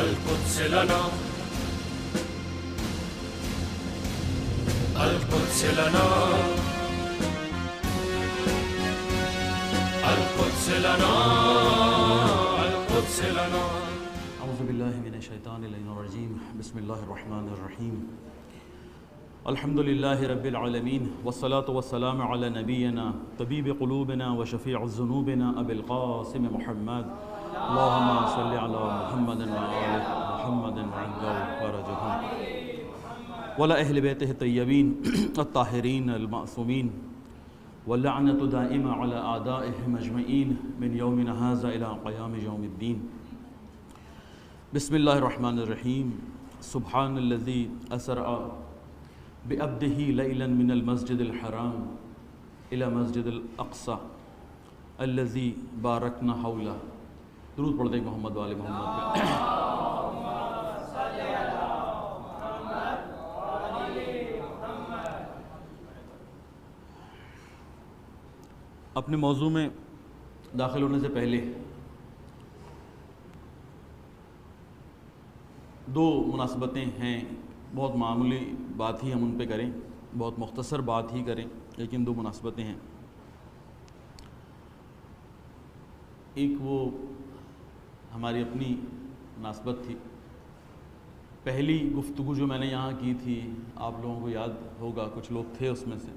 القدس لنا القدس لنا القدس لنا القدس لنا. اعوذ باللہ من الشیطان الرجیم. بسم اللہ الرحمن الرحیم. الحمد للہ رب العالمین والصلاة والسلام علی نبینا طبیب قلوبنا وشفیع ذنوبنا ابی القاسم محمد. اللہم صلی علی محمد وآل محمد وعجل فرجهم وعلی اہل بیتہ الطیبین الطاہرین المعصومین واللعنۃ دائمہ علی اعدائہم اجمعین من یومنا ھذا الی قیام یوم الدین. بسم اللہ الرحمن الرحیم. سبحان الذی اسرا بعبدہ لیلا من المسجد الحرام الی مسجد الاقصی الذی بارکنا حولہ. درود پڑھ دیں محمد وآل محمد پہ. اپنے موضوع میں داخل ہونے سے پہلے دو مناسبتیں ہیں. بہت معمولی بات ہی ہم ان پہ کریں, بہت مختصر بات ہی کریں, لیکن دو مناسبتیں ہیں. ایک وہ ہماری اپنی مناسبت تھی. پہلی گفتگو جو میں نے یہاں کی تھی, آپ لوگوں کو یاد ہوگا, کچھ لوگ تھے اس میں سے,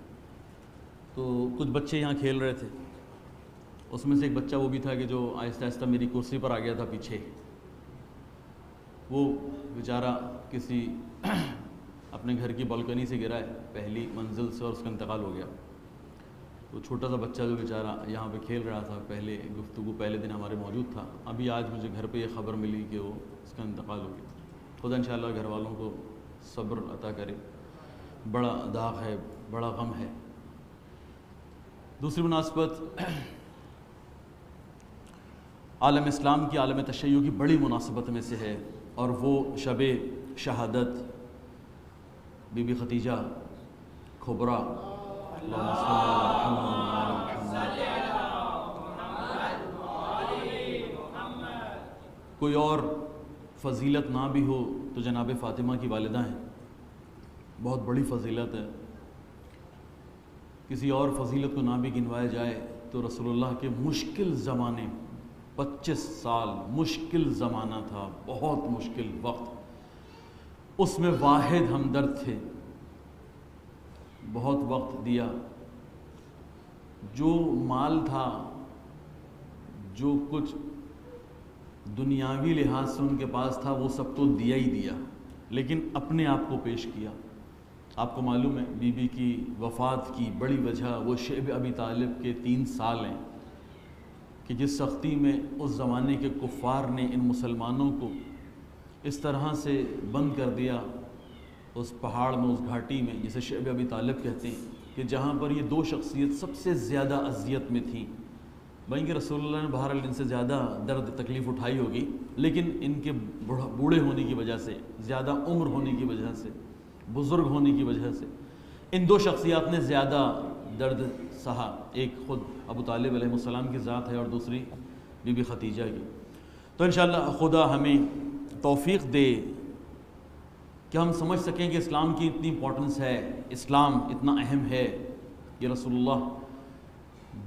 تو کچھ بچے یہاں کھیل رہے تھے. اس میں سے ایک بچہ وہ بھی تھا کہ جو آہستہ آہستہ میری کرسی پر آ گیا تھا پیچھے. وہ بیچارہ کسی اپنے گھر کی بالکنی سے گرا ہے, پہلی منزل سے, اور اس کا انتقال ہو گیا. تو چھوٹا سا بچہ جو بیچارہ یہاں پہ کھیل رہا تھا, پہلے گفتگو پہلے دن ہمارے موجود تھا. ابھی آج مجھے گھر پہ یہ خبر ملی کہ وہ اس کا انتقال ہو گیا. خدا انشاءاللہ گھر والوں کو صبر عطا کرے. بڑا داغ ہے, بڑا غم ہے. دوسری مناسبت عالم اسلام کی, عالم تشیع کی بڑی مناسبت میں سے ہے, اور وہ شب شہادت بی بی ختیجہ کھبرا اللہم صلی علی محمد. کوئی اور فضیلت نہ بھی ہو تو جناب فاطمہ کی والدہ ہیں. بہت بڑی فضیلت ہے. کسی اور فضیلت کو نہ بھی گنوایا جائے تو رسول اللہ کے مشکل زمانے, 25 سال مشکل زمانہ تھا, بہت مشکل وقت. اس میں واحد ہمدرد تھے, بہت وقت دیا. جو مال تھا, جو کچھ دنیاوی لحاظ سے ان کے پاس تھا, وہ سب تو دیا ہی دیا, لیکن اپنے آپ کو پیش کیا. آپ کو معلوم ہے بی بی کی وفات کی بڑی وجہ وہ شیب ابی طالب کے 3 سال ہیں, کہ جس سختی میں اس زمانے کے کفار نے ان مسلمانوں کو اس طرح سے بند کر دیا اس پہاڑ میں, اس گھاٹی میں, جسے شیب ابی طالب کہتے ہیں, کہ جہاں پر یہ دو شخصیت سب سے زیادہ اذیت میں تھیں. بھائی کہ رسول اللہ نے بہرحال ان سے زیادہ درد تکلیف اٹھائی ہوگی, لیکن ان کے بوڑھے ہونے کی وجہ سے, زیادہ عمر ہونے کی وجہ سے, بزرگ ہونے کی وجہ سے, ان دو شخصیات نے زیادہ درد سہا. ایک خود ابو طالب علیہ السلام کی ذات ہے, اور دوسری بی بی ختیجہ کی. تو انشاءاللہ خدا ہمیں توفیق دے کہ ہم سمجھ سکیں کہ اسلام کی اتنی امپورٹنس ہے, اسلام اتنا اہم ہے. یہ رسول اللہ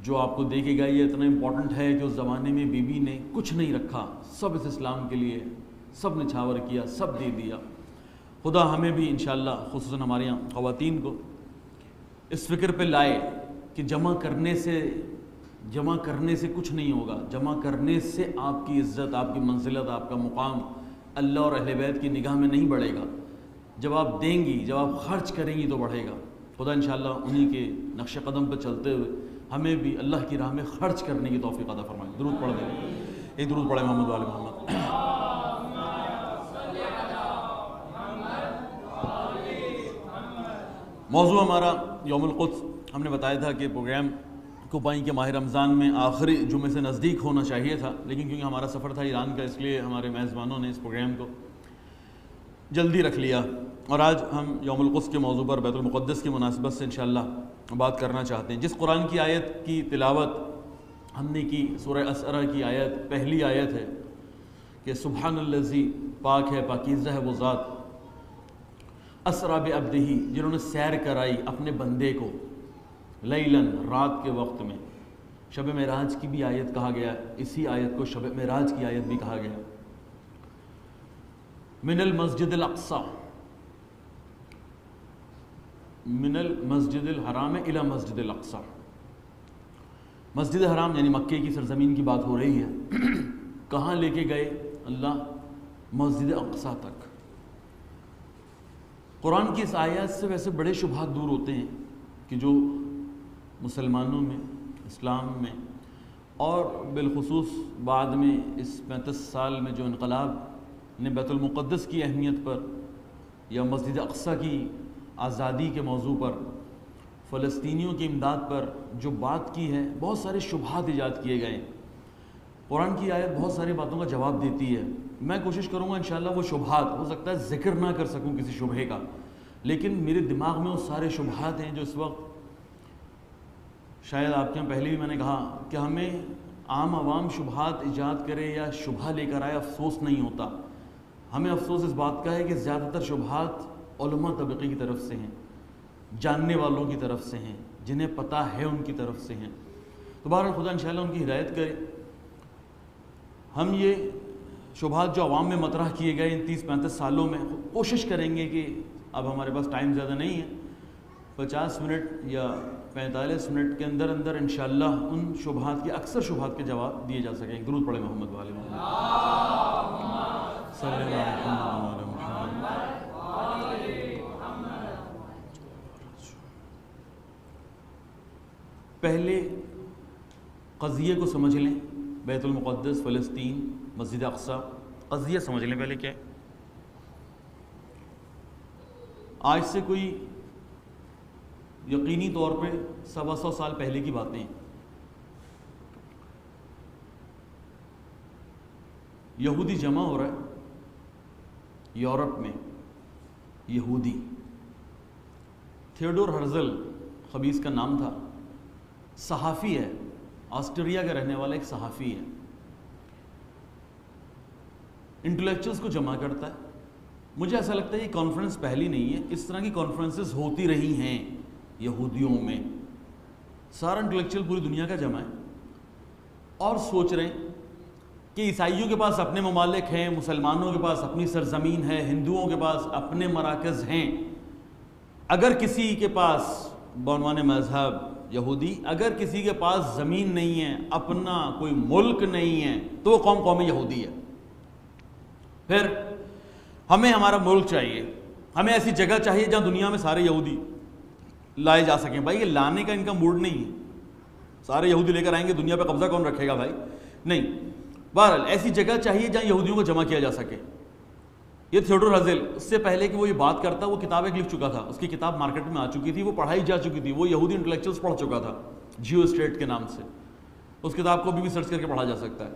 جو آپ کو دے کے گیا, یہ اتنا امپورٹنٹ ہے کہ اس زمانے میں بی بی نے کچھ نہیں رکھا, سب اس اسلام کے لیے سب نچھاور کیا, سب دے دیا. خدا ہمیں بھی انشاءاللہ خصوصاً ہمارے یہاں خواتین کو اس فکر پہ لائے کہ جمع کرنے سے کچھ نہیں ہوگا. جمع کرنے سے آپ کی عزت, آپ کی منزلت, آپ کا مقام اللہ اور اہل بیت کی نگاہ میں نہیں بڑھے گا. جب آپ دیں گی, جب آپ خرچ کریں گی تو بڑھے گا. خدا انشاءاللہ انہی کے نقش قدم پہ چلتے ہوئے ہمیں بھی اللہ کی راہ میں خرچ کرنے کی توفیق عطا فرمائے. درود پڑھ دیں, ایک درود پڑھیں محمد وآل محمد. موضوع ہمارا یوم القدس. ہم نے بتایا تھا کہ پروگرام کو پائیں کہ ماہ رمضان میں آخری جمعے سے نزدیک ہونا چاہیے تھا, لیکن کیونکہ ہمارا سفر تھا ایران کا, اس لیے ہمارے میزبانوں نے اس پروگرام کو جلدی رکھ لیا. اور آج ہم یوم القدس کے موضوع پر, بیت المقدس کی مناسبت سے انشاءاللہ بات کرنا چاہتے ہیں. جس قرآن کی آیت کی تلاوت ہم نے کی, سورہ اسرا کی آیت, پہلی آیت ہے کہ سبحان الذی، پاک ہے، پاکیزہ ہے وہ ذات، اسریٰ بعبدہ، جنہوں نے سیر کرائی اپنے بندے کو، لیلاً، رات کے وقت میں۔ شب معراج کی بھی آیت کہا گیا، اسی آیت کو شب معراج کی آیت بھی کہا گیا۔ من المسجد الاقصی، من المسجد الحرام الی مسجد الاقصی، مسجد حرام یعنی مکے کی سرزمین کی بات ہو رہی ہے۔ کہاں لے کے گئے اللہ؟ مسجد اقصی تک۔ قرآن کی اس آیات سے ویسے بڑے شبہات دور ہوتے ہیں کہ جو مسلمانوں میں، اسلام میں، اور بالخصوص بعد میں اس 35 سال میں جو انقلاب نے بیت المقدس کی اہمیت پر یا مسجد اقصی کی آزادی کے موضوع پر، فلسطینیوں کی امداد پر جو بات کی ہے، بہت سارے شبہات ایجاد کیے گئے ہیں۔ قرآن کی آیت بہت ساری باتوں کا جواب دیتی ہے۔ میں کوشش کروں گا انشاءاللہ وہ شبہات، ہو سکتا ہے ذکر نہ کر سکوں کسی شبہے کا، لیکن میرے دماغ میں وہ سارے شبہات ہیں جو اس وقت، شاید آپ کے یہاں پہلے بھی میں نے کہا کہ ہمیں عام عوام شبہات ایجاد کرے یا شبہ لے کر آئے افسوس نہیں ہوتا، ہمیں افسوس اس بات کا ہے کہ زیادہ تر شبہات علماء طبقے کی طرف سے ہیں، جاننے والوں کی طرف سے ہیں، جنہیں پتہ ہے ان کی طرف سے ہیں۔ تو بہرحال خدا انشاءاللہ ان کی ہدایت کرے۔ ہم یہ شبہات جو عوام میں مطرح کیے گئے ان 30-35 سالوں میں، کوشش کریں گے کہ اب ہمارے پاس ٹائم زیادہ نہیں ہے، 50 منٹ یا 45 منٹ کے اندر اندر انشاءاللہ ان شبہات کے، اکثر شبہات کے جواب دیے جا سکیں۔ درود پڑھیں محمد والے محمد صلی اللہ علیہ وسلم۔ پہلے قضیے کو سمجھ لیں، بیت المقدس، فلسطین، مسجد اقصی، قضیہ سمجھ لیں پہلے کیا ہے۔ آج سے کوئی یقینی طور پہ 125 سال پہلے کی باتیں ہیں۔ یہودی جمع ہو رہا ہے یورپ میں، یہودی، تھیوڈور ہرزل خبیث کا نام تھا، صحافی ہے، آسٹریا کا رہنے والا ایک صحافی ہے، انٹلیکچوئلس کو جمع کرتا ہے۔ مجھے ایسا لگتا ہے یہ کانفرنس پہلی نہیں ہے، اس طرح کی کانفرنسز ہوتی رہی ہیں یہودیوں میں۔ سارا انٹلیکچوئل پوری دنیا کا جمع ہے اور سوچ رہے ہیں کہ عیسائیوں کے پاس اپنے ممالک ہیں، مسلمانوں کے پاس اپنی سرزمین ہے، ہندوؤں کے پاس اپنے مراکز ہیں۔ اگر کسی کے پاس بعنوان مذہب یہودی، اگر کسی کے پاس زمین نہیں ہے، اپنا کوئی ملک نہیں ہے، تو وہ قوم یہودی ہے۔ پھر ہمیں ہمارا ملک چاہیے، ہمیں ایسی جگہ چاہیے جہاں دنیا میں سارے یہودی لائے جا سکیں۔ بھائی یہ لانے کا ان کا موڈ نہیں ہے، سارے یہودی لے کر آئیں گے، دنیا پہ قبضہ کون رکھے گا بھائی؟ نہیں، بہرحال ایسی جگہ چاہیے جہاں یہودیوں کو جمع کیا جا سکے۔ یہ تھیوڈور ہرزل، اس سے پہلے کہ وہ یہ بات کرتا، وہ کتاب ایک لکھ چکا تھا، اس کی کتاب مارکیٹ میں آ چکی تھی، وہ پڑھائی جا چکی تھی، وہ یہودی انٹلیکچوئلس پڑھ چکا تھا، جیو اسٹیٹ کے نام سے۔ اس کتاب کو بھی سرچ کر کے پڑھا جا سکتا ہے۔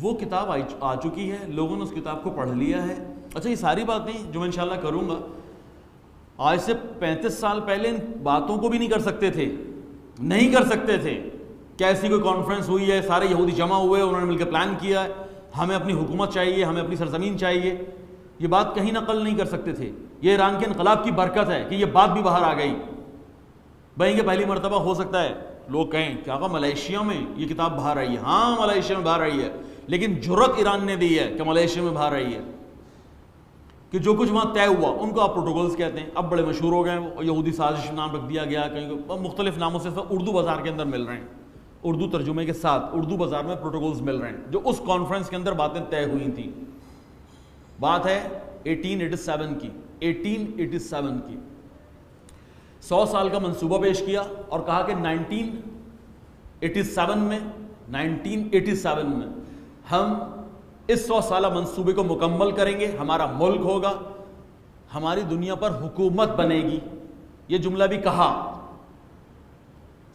وہ کتاب آ چکی ہے، لوگوں نے اس کتاب کو پڑھ لیا ہے۔ اچھا، یہ ساری باتیں جو میں انشاءاللہ کروں گا، آج سے 35 سال پہلے ان باتوں کو بھی نہیں کر سکتے تھے، نہیں کر سکتے تھے۔ کیسی کوئی کانفرنس ہوئی ہے، سارے یہودی جمع ہوئے، انہوں نے مل کے پلان کیا ہے، ہمیں اپنی حکومت چاہیے، ہمیں اپنی سرزمین چاہیے، یہ بات کہیں نقل نہیں کر سکتے تھے۔ یہ ایران کے انقلاب کی برکت ہے کہ یہ بات بھی باہر آ گئی۔ بھائی کہ پہلی مرتبہ ہو سکتا ہے لوگ کہیں کہ آقا ملائیشیا میں یہ کتاب باہر آئی ہے، ہاں ملائیشیا میں باہر آئی ہے، لیکن جرأت ایران نے دی ہے کہ ملائیشیا میں باہر آئی ہے، کہ جو کچھ وہاں طے ہوا ان کو آپ پروٹوکولز کہتے ہیں۔ اب بڑے مشہور ہو گئے ہیں، یہودی سازش نام رکھ دیا گیا، کہیں مختلف ناموں سے اردو بازار کے اندر مل رہے ہیں، اردو ترجمے کے ساتھ اردو بازار میں پروٹوکولز مل رہے ہیں، جو اس کانفرنس کے اندر باتیں طے ہوئی تھیں۔ بات ہے 1887 کی، 1887 کی۔ 100 سال کا منصوبہ پیش کیا اور کہا کہ 1987 میں ہم اس 100 سالہ منصوبے کو مکمل کریں گے، ہمارا ملک ہوگا، ہماری دنیا پر حکومت بنے گی۔ یہ جملہ بھی کہا۔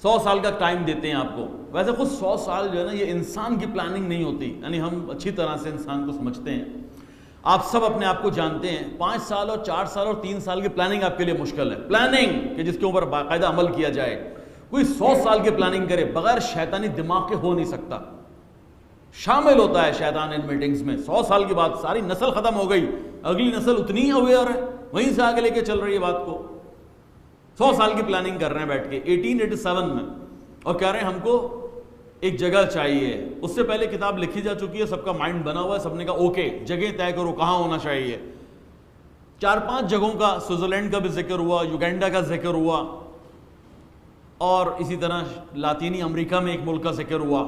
100 سال کا ٹائم دیتے ہیں آپ کو۔ ویسے خود 100 سال جو ہے نا، یہ انسان کی پلاننگ نہیں ہوتی، یعنی ہم اچھی طرح سے انسان کو سمجھتے ہیں، آپ سب اپنے آپ کو جانتے ہیں۔ 5 سال اور 4 سال اور 3 سال کی پلاننگ آپ کے لیے مشکل ہے، پلاننگ کہ جس کے اوپر باقاعدہ عمل کیا جائے۔ کوئی 100 سال کی پلاننگ کرے بغیر شیطانی دماغ کے ہو نہیں سکتا۔ شامل ہوتا ہے شیطان ان میٹنگز میں. 100 سال کی بات, ساری نسل ختم ہو گئی, اگلی نسل اتنی ہی اویئر ہے, وہیں سے آگے لے کے چل رہی ہے بات کو. 100 سال کی پلاننگ کر رہے ہیں بیٹھ کے 1887 میں, اور کہہ رہے ہیں ہم کو ایک جگہ چاہیے. اس سے پہلے کتاب لکھی جا چکی ہے, سب کا مائنڈ بنا ہوا ہے, سب نے کہا اوکے جگہ طے کرو کہاں ہونا چاہیے. 4-5 جگہوں کا, سوئٹزرلینڈ کا بھی ذکر ہوا, یوگینڈا کا ذکر ہوا, اور اسی طرح لاطینی امریکہ میں ایک ملک کا ذکر ہوا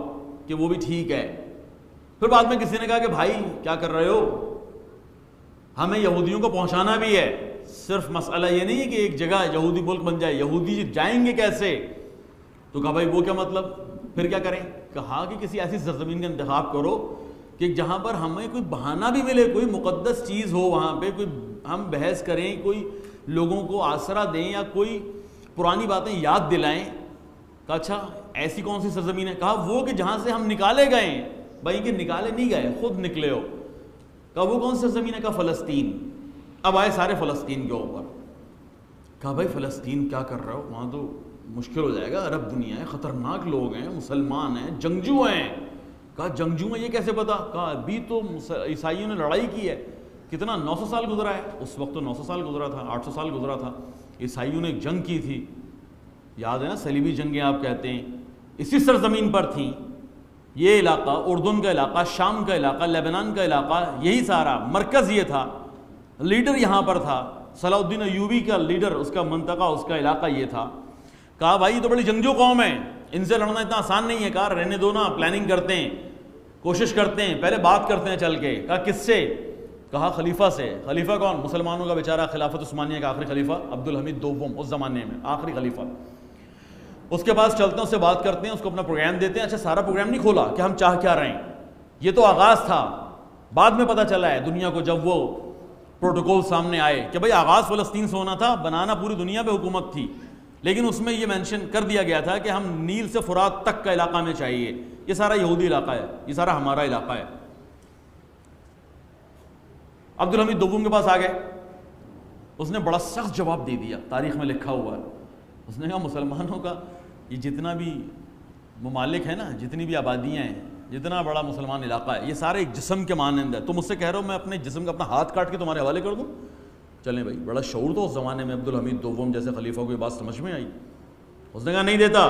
کہ وہ بھی ٹھیک ہے. پھر بعد میں کسی نے کہا کہ بھائی کیا کر رہے ہو, ہمیں یہودیوں کو پہنچانا بھی ہے, صرف مسئلہ یہ نہیں ہے کہ ایک جگہ یہودی ملک بن جائے, یہودی جائیں گے کیسے؟ تو کہا بھائی وہ کیا مطلب, پھر کیا کریں؟ کہا کہ کسی ایسی سرزمین کا انتخاب کرو کہ جہاں پر ہمیں کوئی بہانہ بھی ملے, کوئی مقدس چیز ہو وہاں پہ, کوئی ہم بحث کریں, کوئی لوگوں کو آسرا دیں یا کوئی پرانی باتیں یاد دلائیں. کہا اچھا ایسی کون سی سرزمین ہے؟ کہا وہ کہ جہاں سے ہم نکالے گئے. بھائی کہ نکالے نہیں گئے, خود نکلے ہو. کہا وہ کون سی سرزمین ہے؟ کہا فلسطین. اب آئے سارے فلسطین کے اوپر. کہا بھائی فلسطین کیا کر رہے ہو, وہاں تو مشکل ہو جائے گا, عرب دنیا ہے, خطرناک لوگ ہیں, مسلمان ہیں, جنگجو ہیں. کہا جنگجو ہیں یہ کیسے پتا؟ کہا ابھی تو عیسائیوں نے لڑائی کی ہے, کتنا 900 سال گزرا ہے, اس وقت تو 900 سال گزرا تھا, 800 سال گزرا تھا. عیسائیوں نے ایک جنگ کی تھی, یاد ہے نا, صلیبی جنگیں آپ کہتے ہیں, اسی سرزمین پر تھیں. یہ علاقہ, اردن کا علاقہ, شام کا علاقہ, لیبنان کا علاقہ, یہی سارا مرکز یہ تھا, لیڈر یہاں پر تھا, صلاح الدین ایوبی کا لیڈر, اس کا منطقہ, اس کا علاقہ یہ تھا. کہا بھائی یہ تو بڑی جنگجو قوم ہے, ان سے لڑنا اتنا آسان نہیں ہے. کہا رہنے دو نا, پلاننگ کرتے ہیں, کوشش کرتے ہیں, پہلے بات کرتے ہیں چل کے. کہا کس سے؟ کہا خلیفہ سے. خلیفہ کون؟ مسلمانوں کا بیچارہ خلافت عثمانیہ کا آخری خلیفہ عبدالحمید دوم, اس زمانے میں آخری خلیفہ. اس کے پاس چلتے ہیں, اس سے بات کرتے ہیں, اس کو اپنا پروگرام دیتے ہیں. اچھا سارا پروگرام نہیں کھولا کہ ہم چاہ کیا رہے ہیں, یہ تو آغاز تھا, بعد میں پتہ چلا ہے دنیا کو جب وہ پروٹوکول سامنے آئے کہ بھئی آغاز فلسطین سے ہونا تھا, بنانا پوری دنیا پہ حکومت تھی, لیکن اس میں یہ مینشن کر دیا گیا تھا کہ ہم نیل سے فرات تک کا علاقہ میں چاہیے, یہ سارا یہودی علاقہ ہے, یہ سارا ہمارا علاقہ ہے. عبدالحمید دوم کے پاس آ گئے, اس نے بڑا سخت جواب دے دیا, تاریخ میں لکھا ہوا ہے. اس نے کہا مسلمانوں کا یہ جتنا بھی ممالک ہے نا, جتنی بھی آبادیاں ہیں, جتنا بڑا مسلمان علاقہ ہے, یہ سارے ایک جسم کے مانند ہے. تم مجھ سے کہہ رہے ہو میں اپنے جسم کا اپنا ہاتھ کاٹ کے تمہارے حوالے کر دوں؟ چلیں بھائی, بڑا شعور تو اس زمانے میں عبدالحمید دوم جیسے خلیفہ کو یہ بات سمجھ میں آئی. اس نے کہا نہیں دیتا.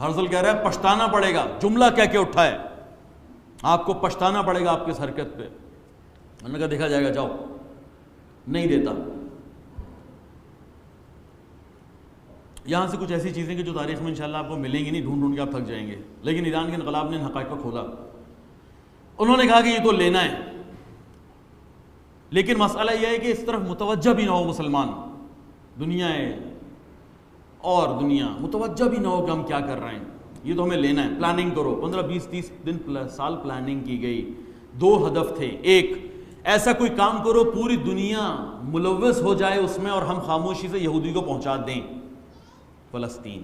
ہرزل کہہ رہا ہے پچھتانا پڑے گا, جملہ کہہ کے اٹھا ہے, آپ کو پچھتانا پڑے گا آپ کی اس حرکت پہ. انہوں نے کہا دیکھا جائے گا, جاؤ. نہیں دیتا. یہاں سے کچھ ایسی چیزیں کہ جو تاریخ میں انشاءاللہ آپ کو ملیں گی نہیں, ڈھونڈ ڈھونڈ کے آپ تھک جائیں گے, لیکن ایران کے انقلاب نے ان حقائق کو کھولا. انہوں نے کہا کہ یہ تو لینا ہے, لیکن مسئلہ یہ ہے کہ اس طرف متوجہ بھی نہ ہو مسلمان, دنیا ہے اور دنیا متوجہ بھی نہ ہو کہ ہم کیا کر رہے ہیں, یہ تو ہمیں لینا ہے. پلاننگ کرو, 15-20-30 دن سال پلاننگ کی گئی. 2 ہدف تھے. ایک, ایسا کوئی کام کرو پوری دنیا ملوث ہو جائے اس میں اور ہم خاموشی سے یہودی کو پہنچا دیں فلسطین,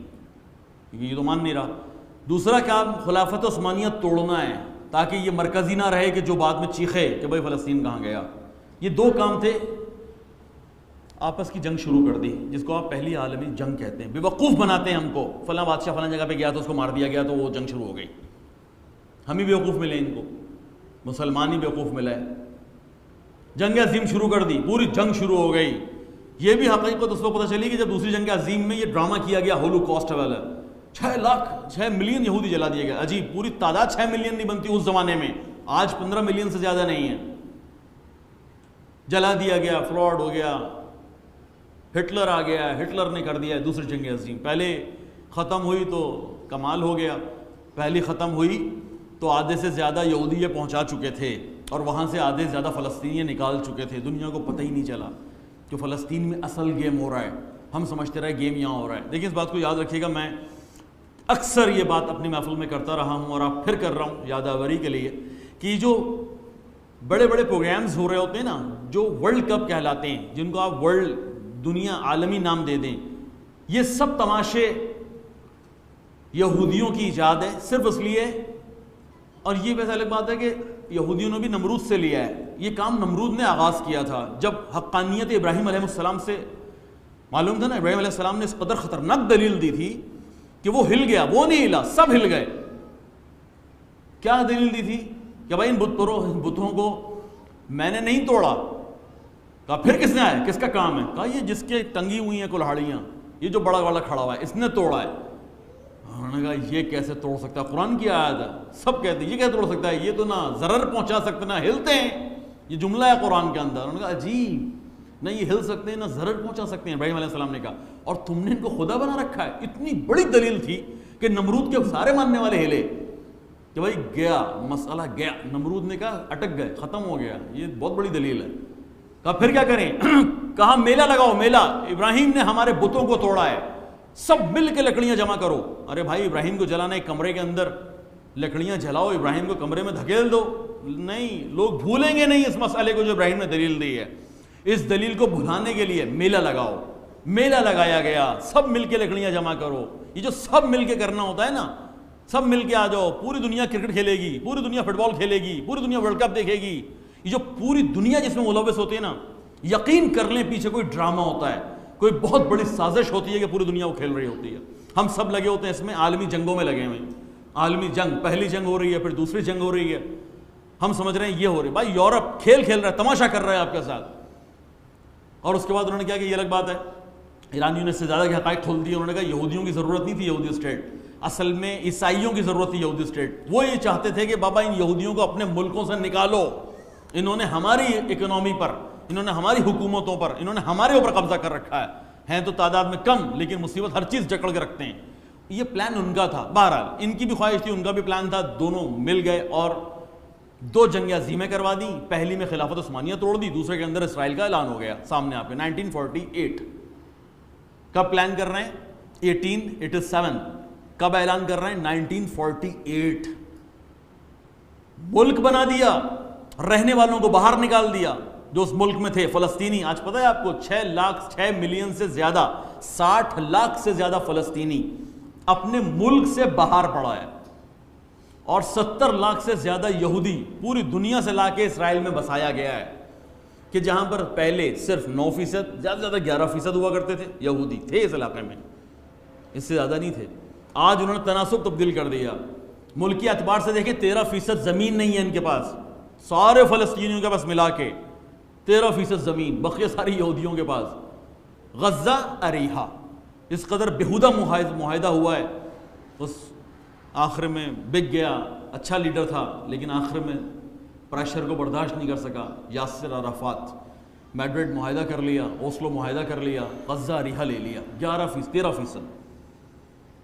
کیونکہ یہ تو مان نہیں رہا. دوسرا کام خلافت عثمانیہ توڑنا ہے تاکہ یہ مرکزی نہ رہے کہ جو بعد میں چیخے کہ بھائی فلسطین کہاں گیا. یہ 2 کام تھے. آپس کی جنگ شروع کر دی, جس کو آپ پہلی عالمی جنگ کہتے ہیں. بے وقوف بناتے ہیں ہم کو, فلاں بادشاہ فلاں جگہ پہ گیا تو اس کو مار دیا گیا تو وہ جنگ شروع ہو گئی. ہم ہی بے وقوف ملے ان کو, مسلمان ہی بے وقوف ملا ہے. جنگ عظیم شروع کر دی, پوری جنگ شروع ہو گئی. یہ بھی حقیقت اس وقت پتہ چلی کہ جب دوسری جنگ عظیم میں یہ ڈرامہ کیا گیا ہولو کاسٹ والا, 6 ملین یہودی جلا دیے گئے. عجیب, پوری تعداد 6 ملین نہیں بنتی اس زمانے میں, آج 15 ملین سے زیادہ نہیں ہے. جلا دیا گیا, فراڈ ہو گیا. ہٹلر آ گیا, ہٹلر نے کر دیا دوسری جنگ عظیم. پہلے ختم ہوئی تو کمال ہو گیا, پہلی ختم ہوئی تو آدھے سے زیادہ یہودی یہ پہنچا چکے تھے اور وہاں سے آدھے سے زیادہ فلسطینی نکال چکے تھے. دنیا کو پتہ ہی نہیں چلا کہ فلسطین میں اصل گیم ہو رہا ہے. ہم سمجھتے رہے گیم یہاں ہو رہا ہے. دیکھیں اس بات کو یاد رکھیے گا, میں اکثر یہ بات اپنی محفل میں کرتا رہا ہوں اور آپ پھر کر رہا ہوں یاد آوری کے لیے, کہ جو بڑے بڑے پروگرامز ہو رہے ہوتے ہیں نا, جو ورلڈ کپ کہلاتے ہیں, جن کو آپ ورلڈ, دنیا, عالمی نام دے دیں, یہ سب تماشے یہودیوں کی ایجاد ہے صرف اس لیے. اور یہ ویسے الگ بات ہے کہ یہودیوں نے بھی نمرود سے لیا ہے. یہ کام نمرود نے آغاز کیا تھا جب حقانیت ابراہیم علیہ السلام سے معلوم تھا نا. ابراہیم علیہ السلام نے اس قدر خطرناک دلیل دی تھی کہ وہ ہل گیا, وہ نہیں ہلا, سب ہل گئے کیا دلیل دی تھی کہ بھائی ان بتوں کو میں نے نہیں توڑا. کہا پھر کس نے آیا, کس کا کام ہے؟ کہا یہ جس کے ٹنگی ہوئی ہیں کلہاڑیاں, یہ جو بڑا والا کھڑا ہوا ہے اس نے توڑا ہے. انہوں نے کہا یہ کیسے توڑ سکتا ہے, قرآن کی آیت ہے. سب کہتے ہیں یہ کیسے توڑ سکتا ہے, یہ تو نہ ضرر پہنچا سکتے نہ ہلتے ہیں, یہ جملہ ہے قرآن کے اندر. انہوں نے کہا عجیب, نہ یہ ہل سکتے ہیں نہ ضرر پہنچا سکتے ہیں. ابراہیم علیہ السلام نے کہا اور تم نے ان کو خدا بنا رکھا ہے. اتنی بڑی دلیل تھی کہ نمرود کے سارے ماننے والے ہلے کہ بھائی گیا مسئلہ گیا. نمرود نے کہا اٹک گئے, ختم ہو گیا, یہ بہت بڑی دلیل ہے. کہا پھر کیا کریں؟ کہا میلہ لگاؤ, میلہ, ابراہیم نے ہمارے بتوں کو توڑا ہے, سب مل کے لکڑیاں جمع کرو. ارے بھائی ابراہیم کو جلانا ایک کمرے کے اندر, لکڑیاں جلاؤ, ابراہیم کو کمرے میں دھکیل دو. نہیں, لوگ بھولیں گے نہیں اس مسئلے کو جو ابراہیم نے دلیل دی ہے. اس دلیل کو بھلانے کے لیے میلہ لگاؤ. میلہ لگایا گیا, سب مل کے لکڑیاں جمع کرو. یہ جو سب مل کے کرنا ہوتا ہے نا, سب مل کے آ جاؤ, پوری دنیا کرکٹ کھیلے گی, پوری دنیا فٹ بال کھیلے گی, پوری دنیا ورلڈ کپ دیکھے گی. یہ جو پوری دنیا جس میں ملوث ہوتی ہے نا, یقین کر لیں پیچھے کوئی ڈرامہ ہوتا ہے, کوئی بہت بڑی سازش ہوتی ہے کہ پوری دنیا وہ کھیل رہی ہوتی ہے. ہم سب لگے ہوتے ہیں اس میں, عالمی جنگوں میں لگے ہوئے ہیں. عالمی جنگ, پہلی جنگ ہو رہی ہے, پھر دوسری جنگ ہو رہی ہے, ہم سمجھ رہے ہیں یہ ہو رہی ہے. بھائی یورپ کھیل رہا ہے, تماشا کر رہا ہے آپ کے ساتھ. اور اس کے بعد انہوں نے کہا کہ یہ الگ بات ہے, ایرانیوں نے اس سے زیادہ کے حقائق کھول دیے. انہوں نے کہا یہودیوں کی ضرورت نہیں تھی یہودی اسٹیٹ, اصل میں عیسائیوں کی ضرورت تھی یہودی اسٹیٹ. وہ یہ چاہتے تھے کہ بابا ان یہودیوں کو اپنے ملکوں سے نکالو, انہوں نے ہماری اکنامی پر, انہوں نے ہماری حکومتوں پر, انہوں نے ہمارے اوپر قبضہ کر رکھا ہے. ہیں تو تعداد میں کم لیکن مصیبت ہر چیز جکڑ کے رکھتے ہیں. یہ پلان ان کا تھا. بہرحال ان کی بھی خواہش تھی, ان کا بھی پلان تھا. دونوں مل گئے اور 2 جنگ عظیمیں کروا دی. پہلی میں خلافت عثمانیہ توڑ دی, دوسرے کے اندر اسرائیل کا اعلان ہو گیا سامنے آپ کے 1948. کب پلان کر رہے ہیں؟ 1887. کب اعلان کر رہے ہیں؟ 1948. ملک بنا دیا, رہنے والوں کو باہر نکال دیا جو اس ملک میں تھے, فلسطینی. آج پتہ ہے آپ کو 6 ملین سے زیادہ, 60 لاکھ سے زیادہ فلسطینی اپنے ملک سے باہر پڑا ہے, اور 70 لاکھ سے زیادہ یہودی پوری دنیا سے لا کے اسرائیل میں بسایا گیا ہے. کہ جہاں پر پہلے صرف 9%, زیادہ سے زیادہ 11% ہوا کرتے تھے یہودی تھے اس علاقے میں, اس سے زیادہ نہیں تھے. آج انہوں نے تناسب تبدیل کر دیا. ملکی اعتبار سے دیکھیں 13% زمین نہیں ہے ان کے پاس, سارے فلسطینیوں کے پاس ملا کے 13% زمین, بقیہ ساری یہودیوں کے پاس. غزہ اریحا, اس قدر بےہودہ معاہدہ ہوا ہے. اس آخر میں بک گیا, اچھا لیڈر تھا لیکن آخر میں پریشر کو برداشت نہیں کر سکا. یاسر عرفات, میڈرڈ معاہدہ کر لیا, اوسلو معاہدہ کر لیا, غزہ اریحا لے لیا, 13%.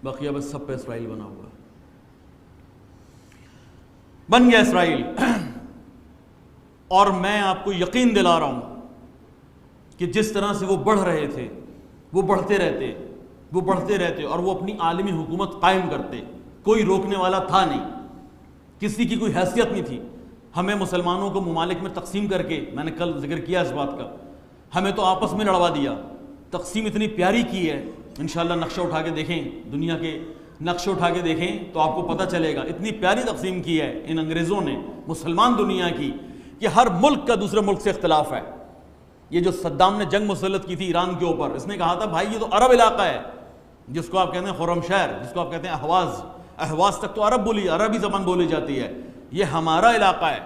بقیہ بس سب پہ اسرائیل بنا ہوا ہے. بن گیا اسرائیل. اور میں آپ کو یقین دلا رہا ہوں کہ جس طرح سے وہ بڑھ رہے تھے, وہ بڑھتے رہتے اور وہ اپنی عالمی حکومت قائم کرتے. کوئی روکنے والا تھا نہیں, کسی کی کوئی حیثیت نہیں تھی. ہمیں مسلمانوں کو ممالک میں تقسیم کر کے, میں نے کل ذکر کیا اس بات کا, ہمیں تو آپس میں لڑوا دیا. تقسیم اتنی پیاری کی ہے, انشاءاللہ نقشہ اٹھا کے دیکھیں, دنیا کے نقشے اٹھا کے دیکھیں تو آپ کو پتہ چلے گا. اتنی پیاری تقسیم کی ہے ان انگریزوں نے مسلمان دنیا کی کہ ہر ملک کا دوسرے ملک سے اختلاف ہے. یہ جو صدام نے جنگ مسلط کی تھی ایران کے اوپر, اس نے کہا تھا بھائی یہ تو عرب علاقہ ہے, جس کو آپ کہتے ہیں خرم شہر, جس کو آپ کہتے ہیں اہواز تک تو عربی زبان بولی جاتی ہے, یہ ہمارا علاقہ ہے.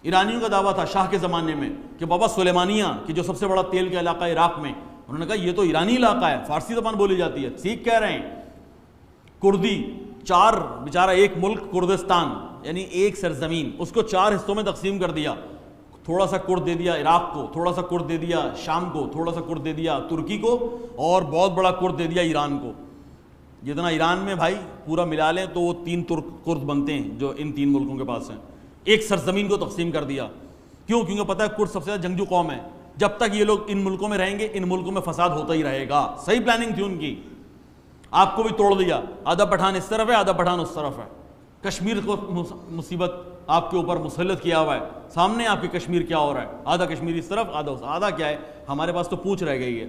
ایرانیوں کا دعویٰ تھا شاہ کے زمانے میں کہ بابا سلیمانیہ کی جو سب سے بڑا تیل کا علاقہ ہے عراق میں, انہوں نے کہا یہ تو ایرانی علاقہ ہے, فارسی زبان بولی جاتی ہے. ٹھیک کہہ رہے ہیں. کردی, 4 بیچارہ ایک ملک کردستان یعنی ایک سرزمین, اس کو 4 حصوں میں تقسیم کر دیا. تھوڑا سا کرد دے دیا عراق کو, تھوڑا سا کرد دے دیا شام کو, تھوڑا سا کرد دے دیا ترکی کو, اور بہت بڑا کرد دے دیا ایران کو. جتنا ایران میں بھائی پورا ملا لیں تو وہ 3 ترک کرد بنتے ہیں جو ان 3 ملکوں کے پاس ہیں. ایک سرزمین کو تقسیم کر دیا. کیوں؟ کیونکہ پتہ ہے کرد سب سے زیادہ جنگجو قوم ہے. جب تک یہ لوگ ان ملکوں میں رہیں گے ان ملکوں میں فساد ہوتا ہی رہے گا. صحیح پلاننگ تھی ان کی. آپ کو بھی توڑ دیا, آدھا پٹھان اس طرف ہے آدھا پٹھان اس طرف ہے. کشمیر کو مصیبت آپ کے اوپر مسلط کیا ہوا ہے, سامنے آپ کے کشمیر کیا ہو رہا ہے, آدھا کشمیر اس طرف آدھا کیا ہے, ہمارے پاس تو پونچھ رہ گئی ہے.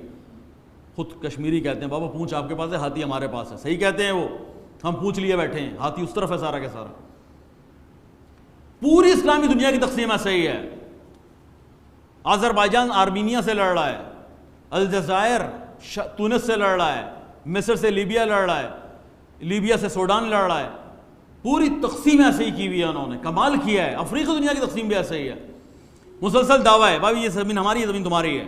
خود کشمیری کہتے ہیں بابا پونچھ آپ کے پاس ہے, ہاتھی ہمارے پاس ہے. صحیح کہتے ہیں وہ, ہم پونچھ لیے بیٹھے ہیں, ہاتھی اس طرف ہے سارا کا سارا. پوری اسلامی دنیا کی تقسیم ایسا ہی ہے. آذربائیجان آرمینیا سے لڑ رہا ہے, الجزائر تونس سے لڑ رہا ہے, مصر سے لیبیا لڑ رہا ہے, لیبیا سے سوڈان لڑ رہا ہے, پوری تقسیم ایسے ہی کی ہوئی ہے انہوں نے، کمال کیا ہے. افریقی دنیا کی تقسیم بھی ایسے ہی ہے. مسلسل دعویٰ ہے بھائی یہ زمین ہماری ہے، زمین تمہاری ہے.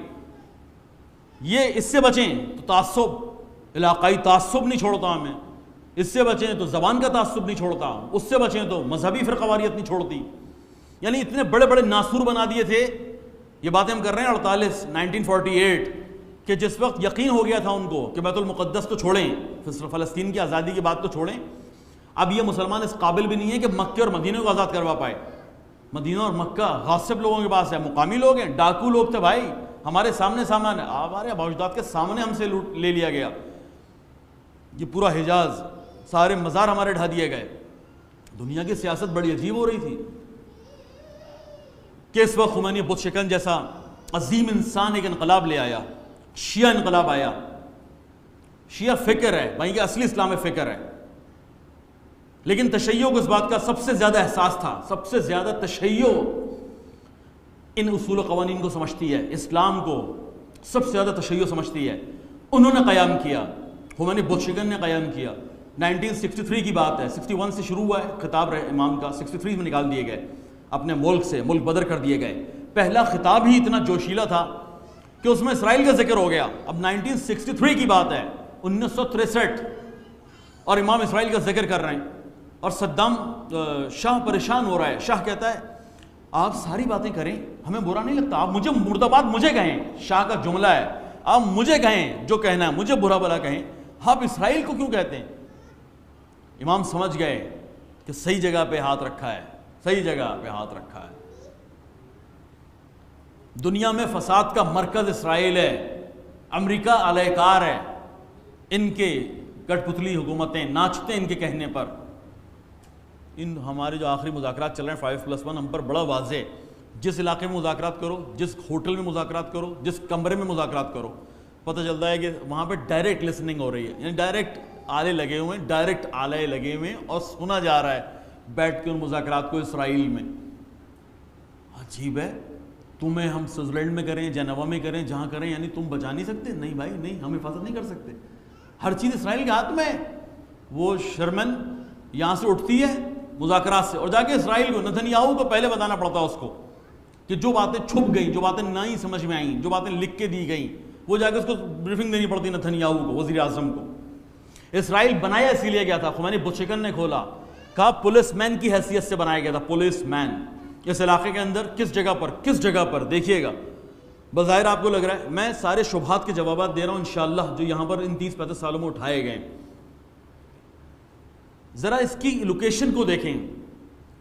یہ اس سے بچیں تو تعصب، علاقائی تعصب نہیں چھوڑتا ہمیں. اس سے بچیں تو زبان کا تعصب نہیں چھوڑتا. اس سے بچیں تو مذہبی فرقواریت نہیں چھوڑتی. یعنی اتنے بڑے بڑے ناسور بنا دیے تھے. یہ باتیں ہم کر رہے ہیں 1948 کہ جس وقت یقین ہو گیا تھا ان کو کہ بیت المقدس تو چھوڑیں، فلسطین کی آزادی کی بات تو چھوڑیں. اب یہ مسلمان اس قابل بھی نہیں ہے کہ مکے اور مدینے کو آزاد کروا پائے. مدینہ اور مکہ غاصب لوگوں کے پاس ہے، مقامی لوگ ہیں، ڈاکو لوگ تھے بھائی. ہمارے سامنے سامان، ہمارے باوجداد کے سامنے ہم سے لے لیا گیا. یہ پورا حجاز، سارے مزار ہمارے ڈھا دیے گئے. دنیا کی سیاست بڑی عجیب ہو رہی تھی کہ اس وقت خمینی بت شکن جیسا عظیم انسان ایک انقلاب لے آیا. شیعہ انقلاب آیا. شیعہ فکر ہے بھائی، یہ اصلی اسلام فکر ہے. لیکن تشیع کو اس بات کا سب سے زیادہ احساس تھا. سب سے زیادہ تشیع ان اصول و قوانین کو سمجھتی ہے، اسلام کو سب سے زیادہ تشیع سمجھتی ہے. انہوں نے قیام کیا، خمینی بت شکن نے قیام کیا. 1963 کی بات ہے، 61 سے شروع ہوا ہے خطاب امام کا، 63 میں نکال دیے گئے اپنے ملک سے، ملک بدر کر دیے گئے. پہلا خطاب ہی اتنا جوشیلا تھا کہ اس میں اسرائیل کا ذکر ہو گیا. اب 1963 کی بات ہے، 1963، اور امام اسرائیل کا ذکر کر رہے ہیں. اور صدام شاہ پریشان ہو رہا ہے. شاہ کہتا ہے آپ ساری باتیں کریں، ہمیں برا نہیں لگتا، آپ مجھے مرد آباد مجھے کہیں. شاہ کا جملہ ہے، آپ مجھے کہیں جو کہنا ہے، مجھے برا بلا کہیں، آپ اسرائیل کو کیوں کہتے ہیں؟ امام سمجھ گئے کہ صحیح جگہ پہ ہاتھ رکھا ہے، صحیح جگہ پہ ہاتھ رکھا ہے. دنیا میں فساد کا مرکز اسرائیل ہے، امریکہ علیہ کار ہے. ان کے کٹ پتلی حکومتیں ناچتے ان کے کہنے پر. ان ہمارے جو آخری مذاکرات چل رہے ہیں 5+1، ہم پر بڑا واضح، جس علاقے میں مذاکرات کرو، جس ہوٹل میں مذاکرات کرو، جس کمرے میں مذاکرات کرو، پتہ چلتا ہے کہ وہاں پہ ڈائریکٹ لسننگ ہو رہی ہے. یعنی ڈائریکٹ آلے لگے ہوئے ہیں، ڈائریکٹ آلے لگے ہوئے ہیں، اور سنا جا رہا ہے بیٹھ کے ان مذاکرات کو اسرائیل میں. عجیب ہے. تمہیں ہم سوئٹزرلینڈ میں کریں، جنیوا میں کریں، جہاں کریں، یعنی تم بچا نہیں سکتے؟ نہیں بھائی نہیں، ہم حفاظت نہیں کر سکتے. ہر چیز اسرائیل کے ہاتھ میں ہے. وہ شرمن یہاں سے اٹھتی ہے مذاکرات سے، اور جا کے اسرائیل کو، نتنیاہو کو پہلے بتانا پڑتا اس کو کہ جو باتیں چھپ گئیں، جو باتیں نہیں سمجھ میں آئیں، جو باتیں لکھ کے دی گئیں، وہ جا کے اس کو بریفنگ دینی پڑتی نتنیاہو کو، وزیر اعظم کو. اسرائیل بنایا اسی لیے گیا تھا، خمینی بت شکن نے کھولا، کہا پولیس مین کی حیثیت سے بنایا گیا تھا. پولیس مین اس علاقے کے اندر کس جگہ پر دیکھیے گا. بظاہر آپ کو لگ رہا ہے میں سارے شبہات کے جوابات دے رہا ہوں انشاءاللہ جو یہاں پر ان 30-35 سالوں میں اٹھائے گئے. ذرا اس کی لوکیشن کو دیکھیں.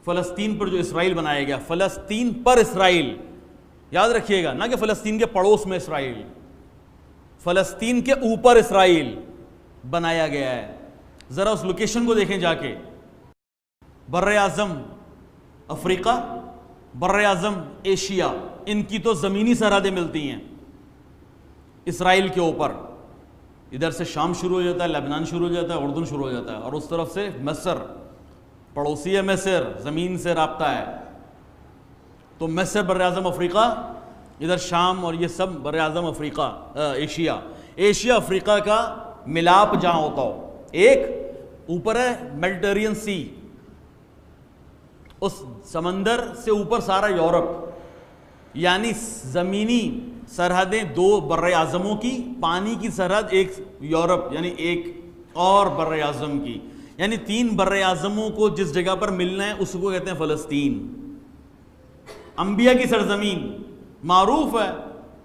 فلسطین پر جو اسرائیل بنایا گیا، فلسطین پر اسرائیل، یاد رکھیے گا، نہ کہ فلسطین کے پڑوس میں اسرائیل، فلسطین کے اوپر اسرائیل بنایا گیا ہے. ذرا اس لوکیشن کو دیکھیں جا کے. بر اعظم افریقہ، بر اعظم ایشیا، ان کی تو زمینی سرحدیں ملتی ہیں اسرائیل کے اوپر. ادھر سے شام شروع ہو جاتا ہے، لبنان شروع ہو جاتا ہے، اردن شروع ہو جاتا ہے، اور اس طرف سے مصر، پڑوسی ہے مصر، زمین سے رابطہ ہے. تو مصر بر اعظم افریقہ، ادھر شام، اور یہ سب بر اعظم افریقہ، ایشیا افریقہ کا ملاپ جہاں ہوتا ہو. ایک اوپر ہے میڈیٹرین سی، اس سمندر سے اوپر سارا یورپ، یعنی زمینی سرحدیں دو بر اعظموں کی، پانی کی سرحد ایک یورپ یعنی ایک اور بر اعظم کی، یعنی 3 بر اعظموں کو جس جگہ پر ملنا ہے اس کو کہتے ہیں فلسطین. انبیاء کی سرزمین معروف ہے،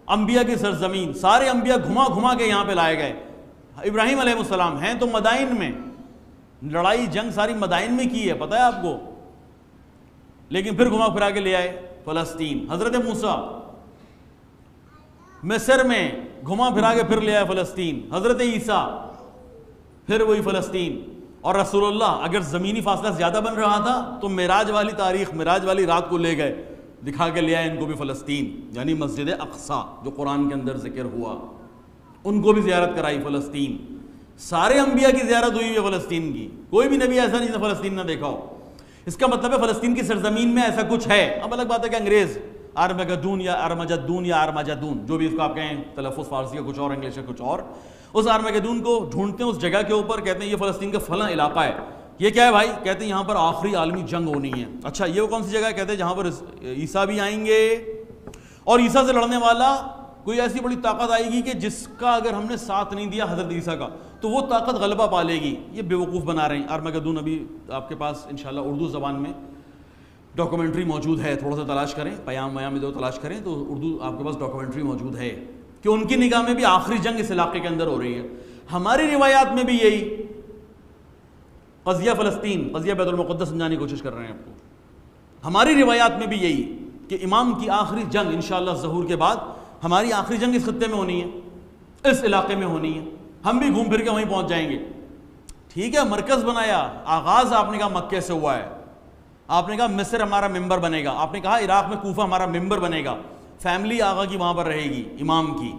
انبیاء کی سرزمین، سارے انبیاء گھما کے یہاں پہ لائے گئے. ابراہیم علیہ السلام ہیں تو مدائن میں، لڑائی جنگ ساری مدائن میں کی ہے، پتہ ہے آپ کو، لیکن پھر گھما پھرا کے لے آئے فلسطین. حضرت موسیٰ مصر میں گھما پھرا کے پھر لے آئے فلسطین. حضرت عیسیٰ پھر وہی فلسطین. اور رسول اللہ اگر زمینی فاصلہ زیادہ بن رہا تھا تو معراج والی تاریخ، معراج والی رات کو لے گئے، دکھا کے لے آئے ان کو بھی فلسطین، یعنی مسجد اقصیٰ جو قرآن کے اندر ذکر ہوا، ان کو بھی زیارت کرائی فلسطین. سارے انبیاء کی زیارت ہوئی ہے فلسطین کی، کوئی بھی نبی ایسا نہیں جس نے فلسطین نہ دیکھا ہو. اس کا مطلب ہے فلسطین کی سرزمین میں ایسا کچھ ہے. اب الگ بات ہے کہ انگریز آرمگدون یا ارمجدون یا ارمجدون، جو بھی اس کو آپ کہیں، تلفظ فارسی کا کچھ اور، انگلش کا کچھ اور، اس آرمگدون کو ڈھونڈتے ہیں اس جگہ کے اوپر، کہتے ہیں یہ فلسطین کا فلاں علاقہ ہے. یہ کیا ہے بھائی؟ کہتے ہیں یہاں پر آخری عالمی جنگ ہونی ہے. اچھا یہ وہ کون سی جگہ ہے؟ کہتے ہیں جہاں پر عیسیٰ بھی آئیں گے اور عیسیٰ سے لڑنے والا کوئی ایسی بڑی طاقت آئے گی کہ جس کا اگر ہم نے ساتھ نہیں دیا حضرت عیسیٰ کا تو وہ طاقت غلبہ پا لے گی. یہ بیوقوف بنا رہے ہیں. ارمگدون ابھی آپ کے پاس انشاءاللہ اردو زبان میں ڈاکومنٹری موجود ہے, تھوڑا سا تلاش کریں, پیام ویام ادھر تلاش کریں تو اردو آپ کے پاس ڈاکومنٹری موجود ہے کہ ان کی نگاہ میں بھی آخری جنگ اس علاقے کے اندر ہو رہی ہے. ہماری روایات میں بھی یہی قضیہ فلسطین, قضیہ بیت المقدس سمجھانے کی کوشش کر رہے ہیں آپ کو. ہماری روایات میں بھی یہی کہ امام کی آخری جنگ انشاءاللہ ظہور کے بعد ہماری آخری جنگ اس خطے میں ہونی ہے, اس علاقے میں ہونی ہے. ہم بھی گھوم پھر کے وہیں پہنچ جائیں گے. ٹھیک ہے, مرکز بنایا, آغاز آپ نے کہا مکے سے ہوا ہے, آپ نے کہا مصر ہمارا ممبر بنے گا, آپ نے کہا عراق میں کوفہ ہمارا ممبر بنے گا, فیملی آقا کی وہاں پر رہے گی امام کی.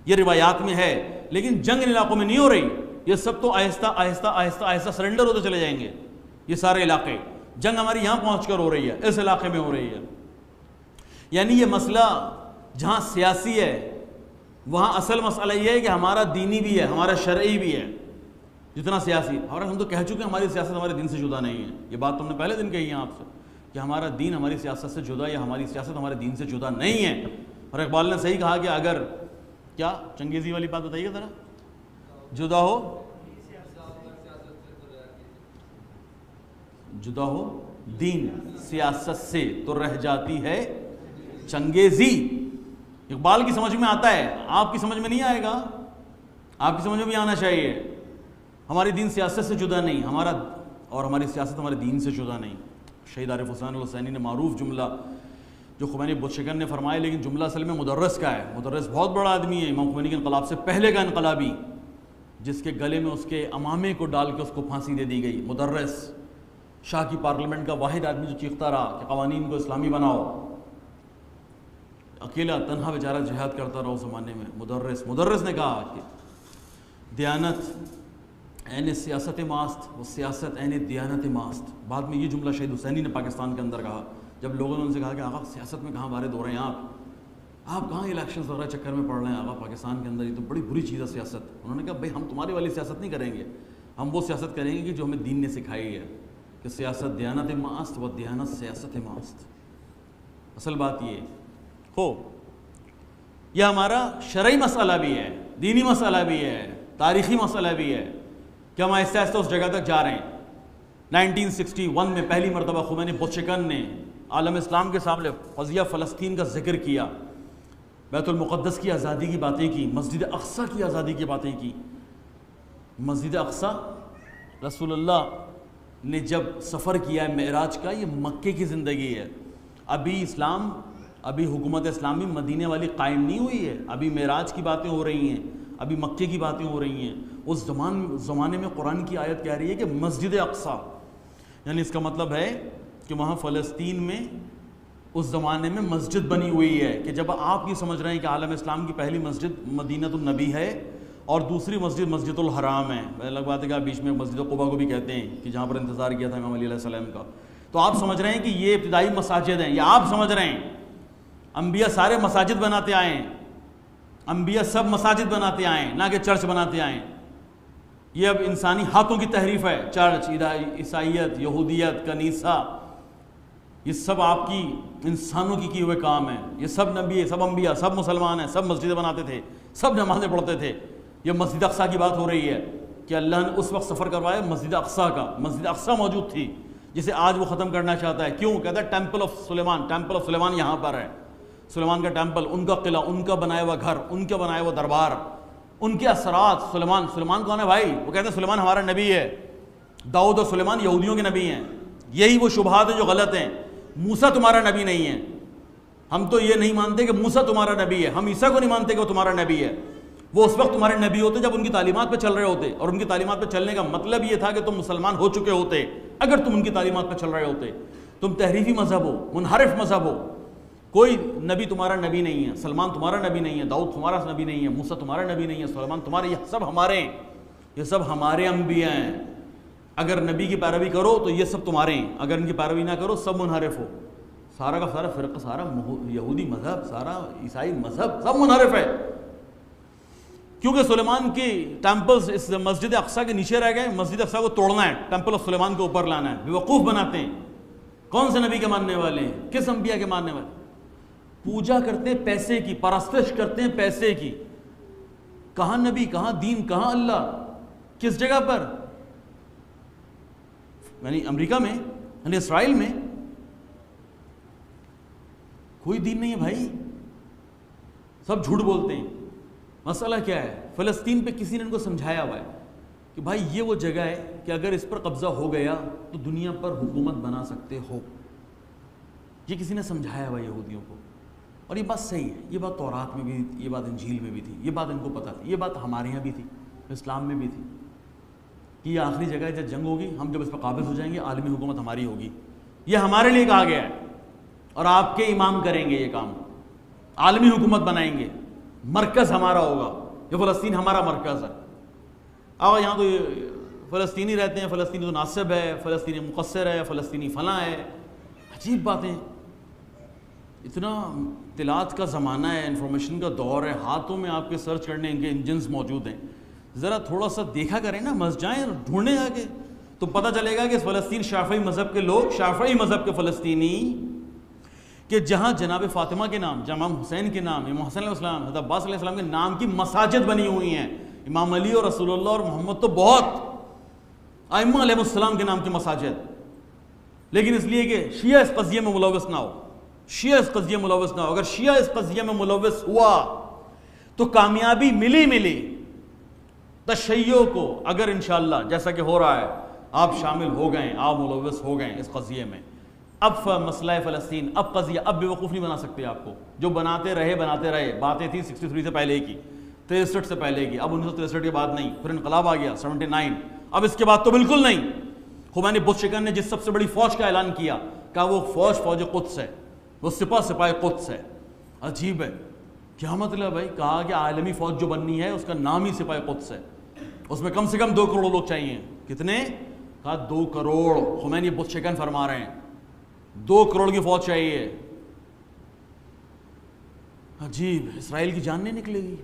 یہ روایات میں ہے, لیکن جنگ ان علاقوں میں نہیں ہو رہی. یہ سب تو آہستہ آہستہ آہستہ آہستہ سرنڈر ہوتے چلے جائیں گے یہ سارے علاقے. جنگ ہماری یہاں پہنچ کر ہو رہی ہے, اس علاقے میں ہو رہی ہے. یعنی یہ مسئلہ جہاں سیاسی ہے وہاں اصل مسئلہ یہ ہے کہ ہمارا دینی بھی ہے, ہمارا شرعی بھی ہے جتنا سیاسی. اور ہم تو کہہ چکے ہیں ہماری سیاست ہمارے دین سے جدا نہیں ہے. یہ بات تم نے پہلے دن کہی ہے آپ سے کہ ہمارا دین ہماری سیاست سے جدا یا ہماری سیاست ہمارے دین سے جدا نہیں ہے. اور اقبال نے صحیح کہا کہ اگر کیا چنگیزی والی بات بتائیے ذرا, جدا ہو دین سیاست سے تو رہ جاتی ہے چنگیزی. اقبال کی سمجھ میں آتا ہے, آپ کی سمجھ میں نہیں آئے گا, آپ کی سمجھ میں بھی آنا چاہیے. ہماری دین سیاست سے جدا نہیں, ہمارا اور ہماری سیاست ہمارے دین سے جدا نہیں. شہید عارف حسین الحسینی نے معروف جملہ جو خمینی بت شکن نے فرمایا, لیکن جملہ اصل میں مدرس کا ہے. مدرس بہت بڑا آدمی ہے, امام خمینی کے انقلاب سے پہلے کا انقلابی, جس کے گلے میں اس کے امامے کو ڈال کے اس کو پھانسی دے دی گئی. مدرس, شاہ کی پارلیمنٹ کا واحد آدمی جو چیختا رہا کہ قوانین کو اسلامی بناؤ, اکیلا تنہا بیچارہ جہاد کرتا رہا اس زمانے میں. مدرس نے کہا کہ دیانت عین سیاست ماست و سیاست عین دیانت ماست. بعد میں یہ جملہ شہید حسینی نے پاکستان کے اندر کہا جب لوگوں نے ان سے کہا کہ آقا سیاست میں کہاں وارد ہو رہے ہیں آپ کہاں الیکشنز وغیرہ چکر میں پڑ رہے ہیں آقا پاکستان کے اندر, یہ تو بڑی بری چیز ہے سیاست. انہوں نے کہا بھائی ہم تمہاری والی سیاست نہیں کریں گے, ہم وہ سیاست کریں گے کہ جو ہمیں دین نے سکھائی ہے کہ سیاست دیانت ماست و دیانت سیاست ماست. اصل بات یہ ہو, یہ ہمارا شرعی مسئلہ بھی ہے, دینی مسئلہ بھی ہے, تاریخی مسئلہ بھی ہے کہ ہم آہستہ آہستہ اس جگہ تک جا رہے ہیں. 1961 میں پہلی مرتبہ خمینی بت شکن نے عالم اسلام کے سامنے قضیہ فلسطین کا ذکر کیا, بیت المقدس کی آزادی کی باتیں کی, مسجد اقصیٰ کی آزادی کی باتیں کی. مسجد اقصیٰ رسول اللہ نے جب سفر کیا ہے معراج کا, یہ مکے کی زندگی ہے. ابھی حکومت اسلامی مدینے والی قائم نہیں ہوئی ہے, ابھی معراج کی باتیں ہو رہی ہیں, ابھی مکے کی باتیں ہو رہی ہیں. اس زمانے میں قرآن کی آیت کہہ رہی ہے کہ مسجد اقصیٰ, یعنی اس کا مطلب ہے کہ وہاں فلسطین میں اس زمانے میں مسجد بنی ہوئی ہے. کہ جب آپ یہ سمجھ رہے ہیں کہ عالم اسلام کی پہلی مسجد مدینۃ النبی ہے اور دوسری مسجد مسجد الحرام ہے, الگ بات ہے کہ بیچ میں مسجد قباء کو بھی کہتے ہیں کہ جہاں پر انتظار کیا تھا امام علیہ السلام کا, تو آپ سمجھ رہے ہیں کہ یہ ابتدائی مساجد ہیں, یا آپ سمجھ رہے ہیں انبیاء سارے مساجد بناتے آئے ہیں, انبیاء سب مساجد بناتے آئے ہیں, نہ کہ چرچ بناتے آئے ہیں. یہ اب انسانی ہاتھوں کی تحریف ہے. چرچ, عیسائیت, یہودیت, کنیسہ, یہ سب آپ کی انسانوں کی کیے ہوئے کام ہیں. یہ سب نبی, سب انبیاء, سب مسلمان ہیں, سب مسجدیں بناتے تھے, سب نمازیں پڑھتے تھے. یہ مسجد اقصیٰ کی بات ہو رہی ہے کہ اللہ نے اس وقت سفر کروایا مسجد اقصیٰ کا. مسجد اقصیٰ موجود تھی جسے آج وہ ختم کرنا چاہتا ہے. کیوں؟ کہتا ہے temple of Sulaiman, temple of Sulaiman یہاں پر ہے. سلیمان کا ٹیمپل, ان کا قلعہ, ان کا بنایا ہوا گھر, ان کا بنایا ہوا دربار, ان کے اثرات. سلیمان کون ہے بھائی؟ وہ کہتے ہیں سلیمان ہمارا نبی ہے. داؤد اور سلیمان یہودیوں کے نبی ہیں. یہی وہ شبہات ہیں جو غلط ہیں. موسیٰ تمہارا نبی نہیں ہے. ہم تو یہ نہیں مانتے کہ موسیٰ تمہارا نبی ہے, ہم عیسیٰ کو نہیں مانتے کہ وہ تمہارا نبی ہے. وہ اس وقت تمہارے نبی ہوتے جب ان کی تعلیمات پہ چل رہے ہوتے, اور ان کی تعلیمات پہ چلنے کا مطلب یہ تھا کہ تم مسلمان ہو چکے ہوتے اگر تم ان کی تعلیمات پہ چل رہے ہوتے. تم تحریفی مذہب ہو, منحرف مذہب ہو. کوئی نبی تمہارا نبی نہیں ہے. سلمان تمہارا نبی نہیں ہے, داؤد تمہارا نبی نہیں ہے, موسیٰ تمہارا نبی نہیں ہے, سلیمان تمہارے, یہ سب ہمارے ہیں, یہ سب ہمارے انبیاء ہیں. اگر نبی کی پیروی کرو تو یہ سب تمہارے ہیں, اگر ان کی پیروی نہ کرو سب منحرف ہو. سارا کا سارا فرقہ, سارا یہودی مذہب, سارا عیسائی مذہب, سب منحرف ہے. کیونکہ سلیمان کی ٹیمپلز اس مسجد اقصیٰ کے نیچے رہ گئے، مسجد اقصیٰ کو توڑنا ہے، ٹیمپل آف سلیمان کو اوپر لانا ہے، بیوقوف بناتے ہیں۔ کون سے نبی کے ماننے والے ہیں؟ کس انبیاء کے ماننے والے؟ پوجا کرتے ہیں پیسے کی، پرستش کرتے ہیں پیسے کی۔ کہاں نبی، کہاں دین، کہاں اللہ، کس جگہ پر؟ یعنی امریکہ میں، یعنی اسرائیل میں کوئی دین نہیں ہے بھائی، سب جھوٹ بولتے ہیں۔ مسئلہ کیا ہے؟ فلسطین پہ کسی نے ان کو سمجھایا ہوا ہے کہ بھائی یہ وہ جگہ ہے کہ اگر اس پر قبضہ ہو گیا تو دنیا پر حکومت بنا سکتے ہو۔ یہ کسی نے سمجھایا ہوا یہودیوں کو، اور یہ بات صحیح ہے، یہ بات تورات میں بھی تھی، یہ بات انجیل میں بھی تھی، یہ بات ان کو پتہ تھی، یہ بات ہمارے یہاں بھی تھی، اسلام میں بھی تھی کہ یہ آخری جگہ ہے جب جنگ ہوگی، ہم جب اس پر قابض ہو جائیں گے عالمی حکومت ہماری ہوگی۔ یہ ہمارے لیے کہا گیا ہے، اور آپ کے امام کریں گے یہ کام، عالمی حکومت بنائیں گے، مرکز ہمارا ہوگا، یہ فلسطین ہمارا مرکز ہے۔ اور یہاں تو فلسطینی رہتے ہیں، فلسطینی تو ناصب ہے، فلسطینی مقصر ہے، فلسطینی فلاں ہے، عجیب باتیں۔ اتنا اطلاعات کا زمانہ ہے، انفارمیشن کا دور ہے، ہاتھوں میں آپ کے سرچ کرنے ان کے انجنز موجود ہیں، ذرا تھوڑا سا دیکھا کریں نا، مس جائیں ڈھونڈیں آ کے، تو پتہ چلے گا کہ فلسطین شافعی مذہب کے لوگ، شافعی مذہب کے فلسطینی، کہ جہاں جناب فاطمہ کے نام، امام حسین کے نام، امام حسن علیہ السلام، حضرت عباس علیہ السلام کے نام کی مساجد بنی ہوئی ہیں۔ امام علی اور رسول اللہ اور محمد تو بہت، ائمہ علیہ السلام کے نام کی مساجد، لیکن اس لیے کہ شیعہ اس قضیے میں ملوث نہ ہو، شیعہ اس قضیے میں ملوث نہ ہو۔ اگر شیعہ اس قضیے میں ملوث ہوا تو کامیابی ملی تشیع کو، اگر انشاءاللہ جیسا کہ ہو رہا ہے آپ شامل ہو گئے، آپ ملوث ہو گئے اس قضیے میں، اب مسئلہ فلسطین، اب قضیہ، اب بے وقوف نہیں بنا سکتے آپ کو۔ جو بناتے رہے باتیں تھی 63 سے پہلے کی، 63 سے پہلے کی، اب 1963 کے بعد نہیں، پھر انقلاب آ گیا 79، اب اس کے بعد تو بالکل نہیں۔ خمینی بت شکن نے جس سب سے بڑی فوج کا اعلان کیا، کہا وہ فوج قدس ہے، وہ سپاہ قدس ہے۔ عجیب ہے، کیا مطلب بھائی؟ کہا کہ عالمی فوج جو بننی ہے اس کا نام ہی سپاہ قدس ہے، اس میں کم سے کم 2 کروڑ لوگ چاہیے۔ کتنے؟ کہا 2 کروڑ، خمینی بت شکن فرما رہے ہیں 2 کروڑ کی فوج چاہیے۔ عجیب، اسرائیل کی جان نہیں نکلے گی۔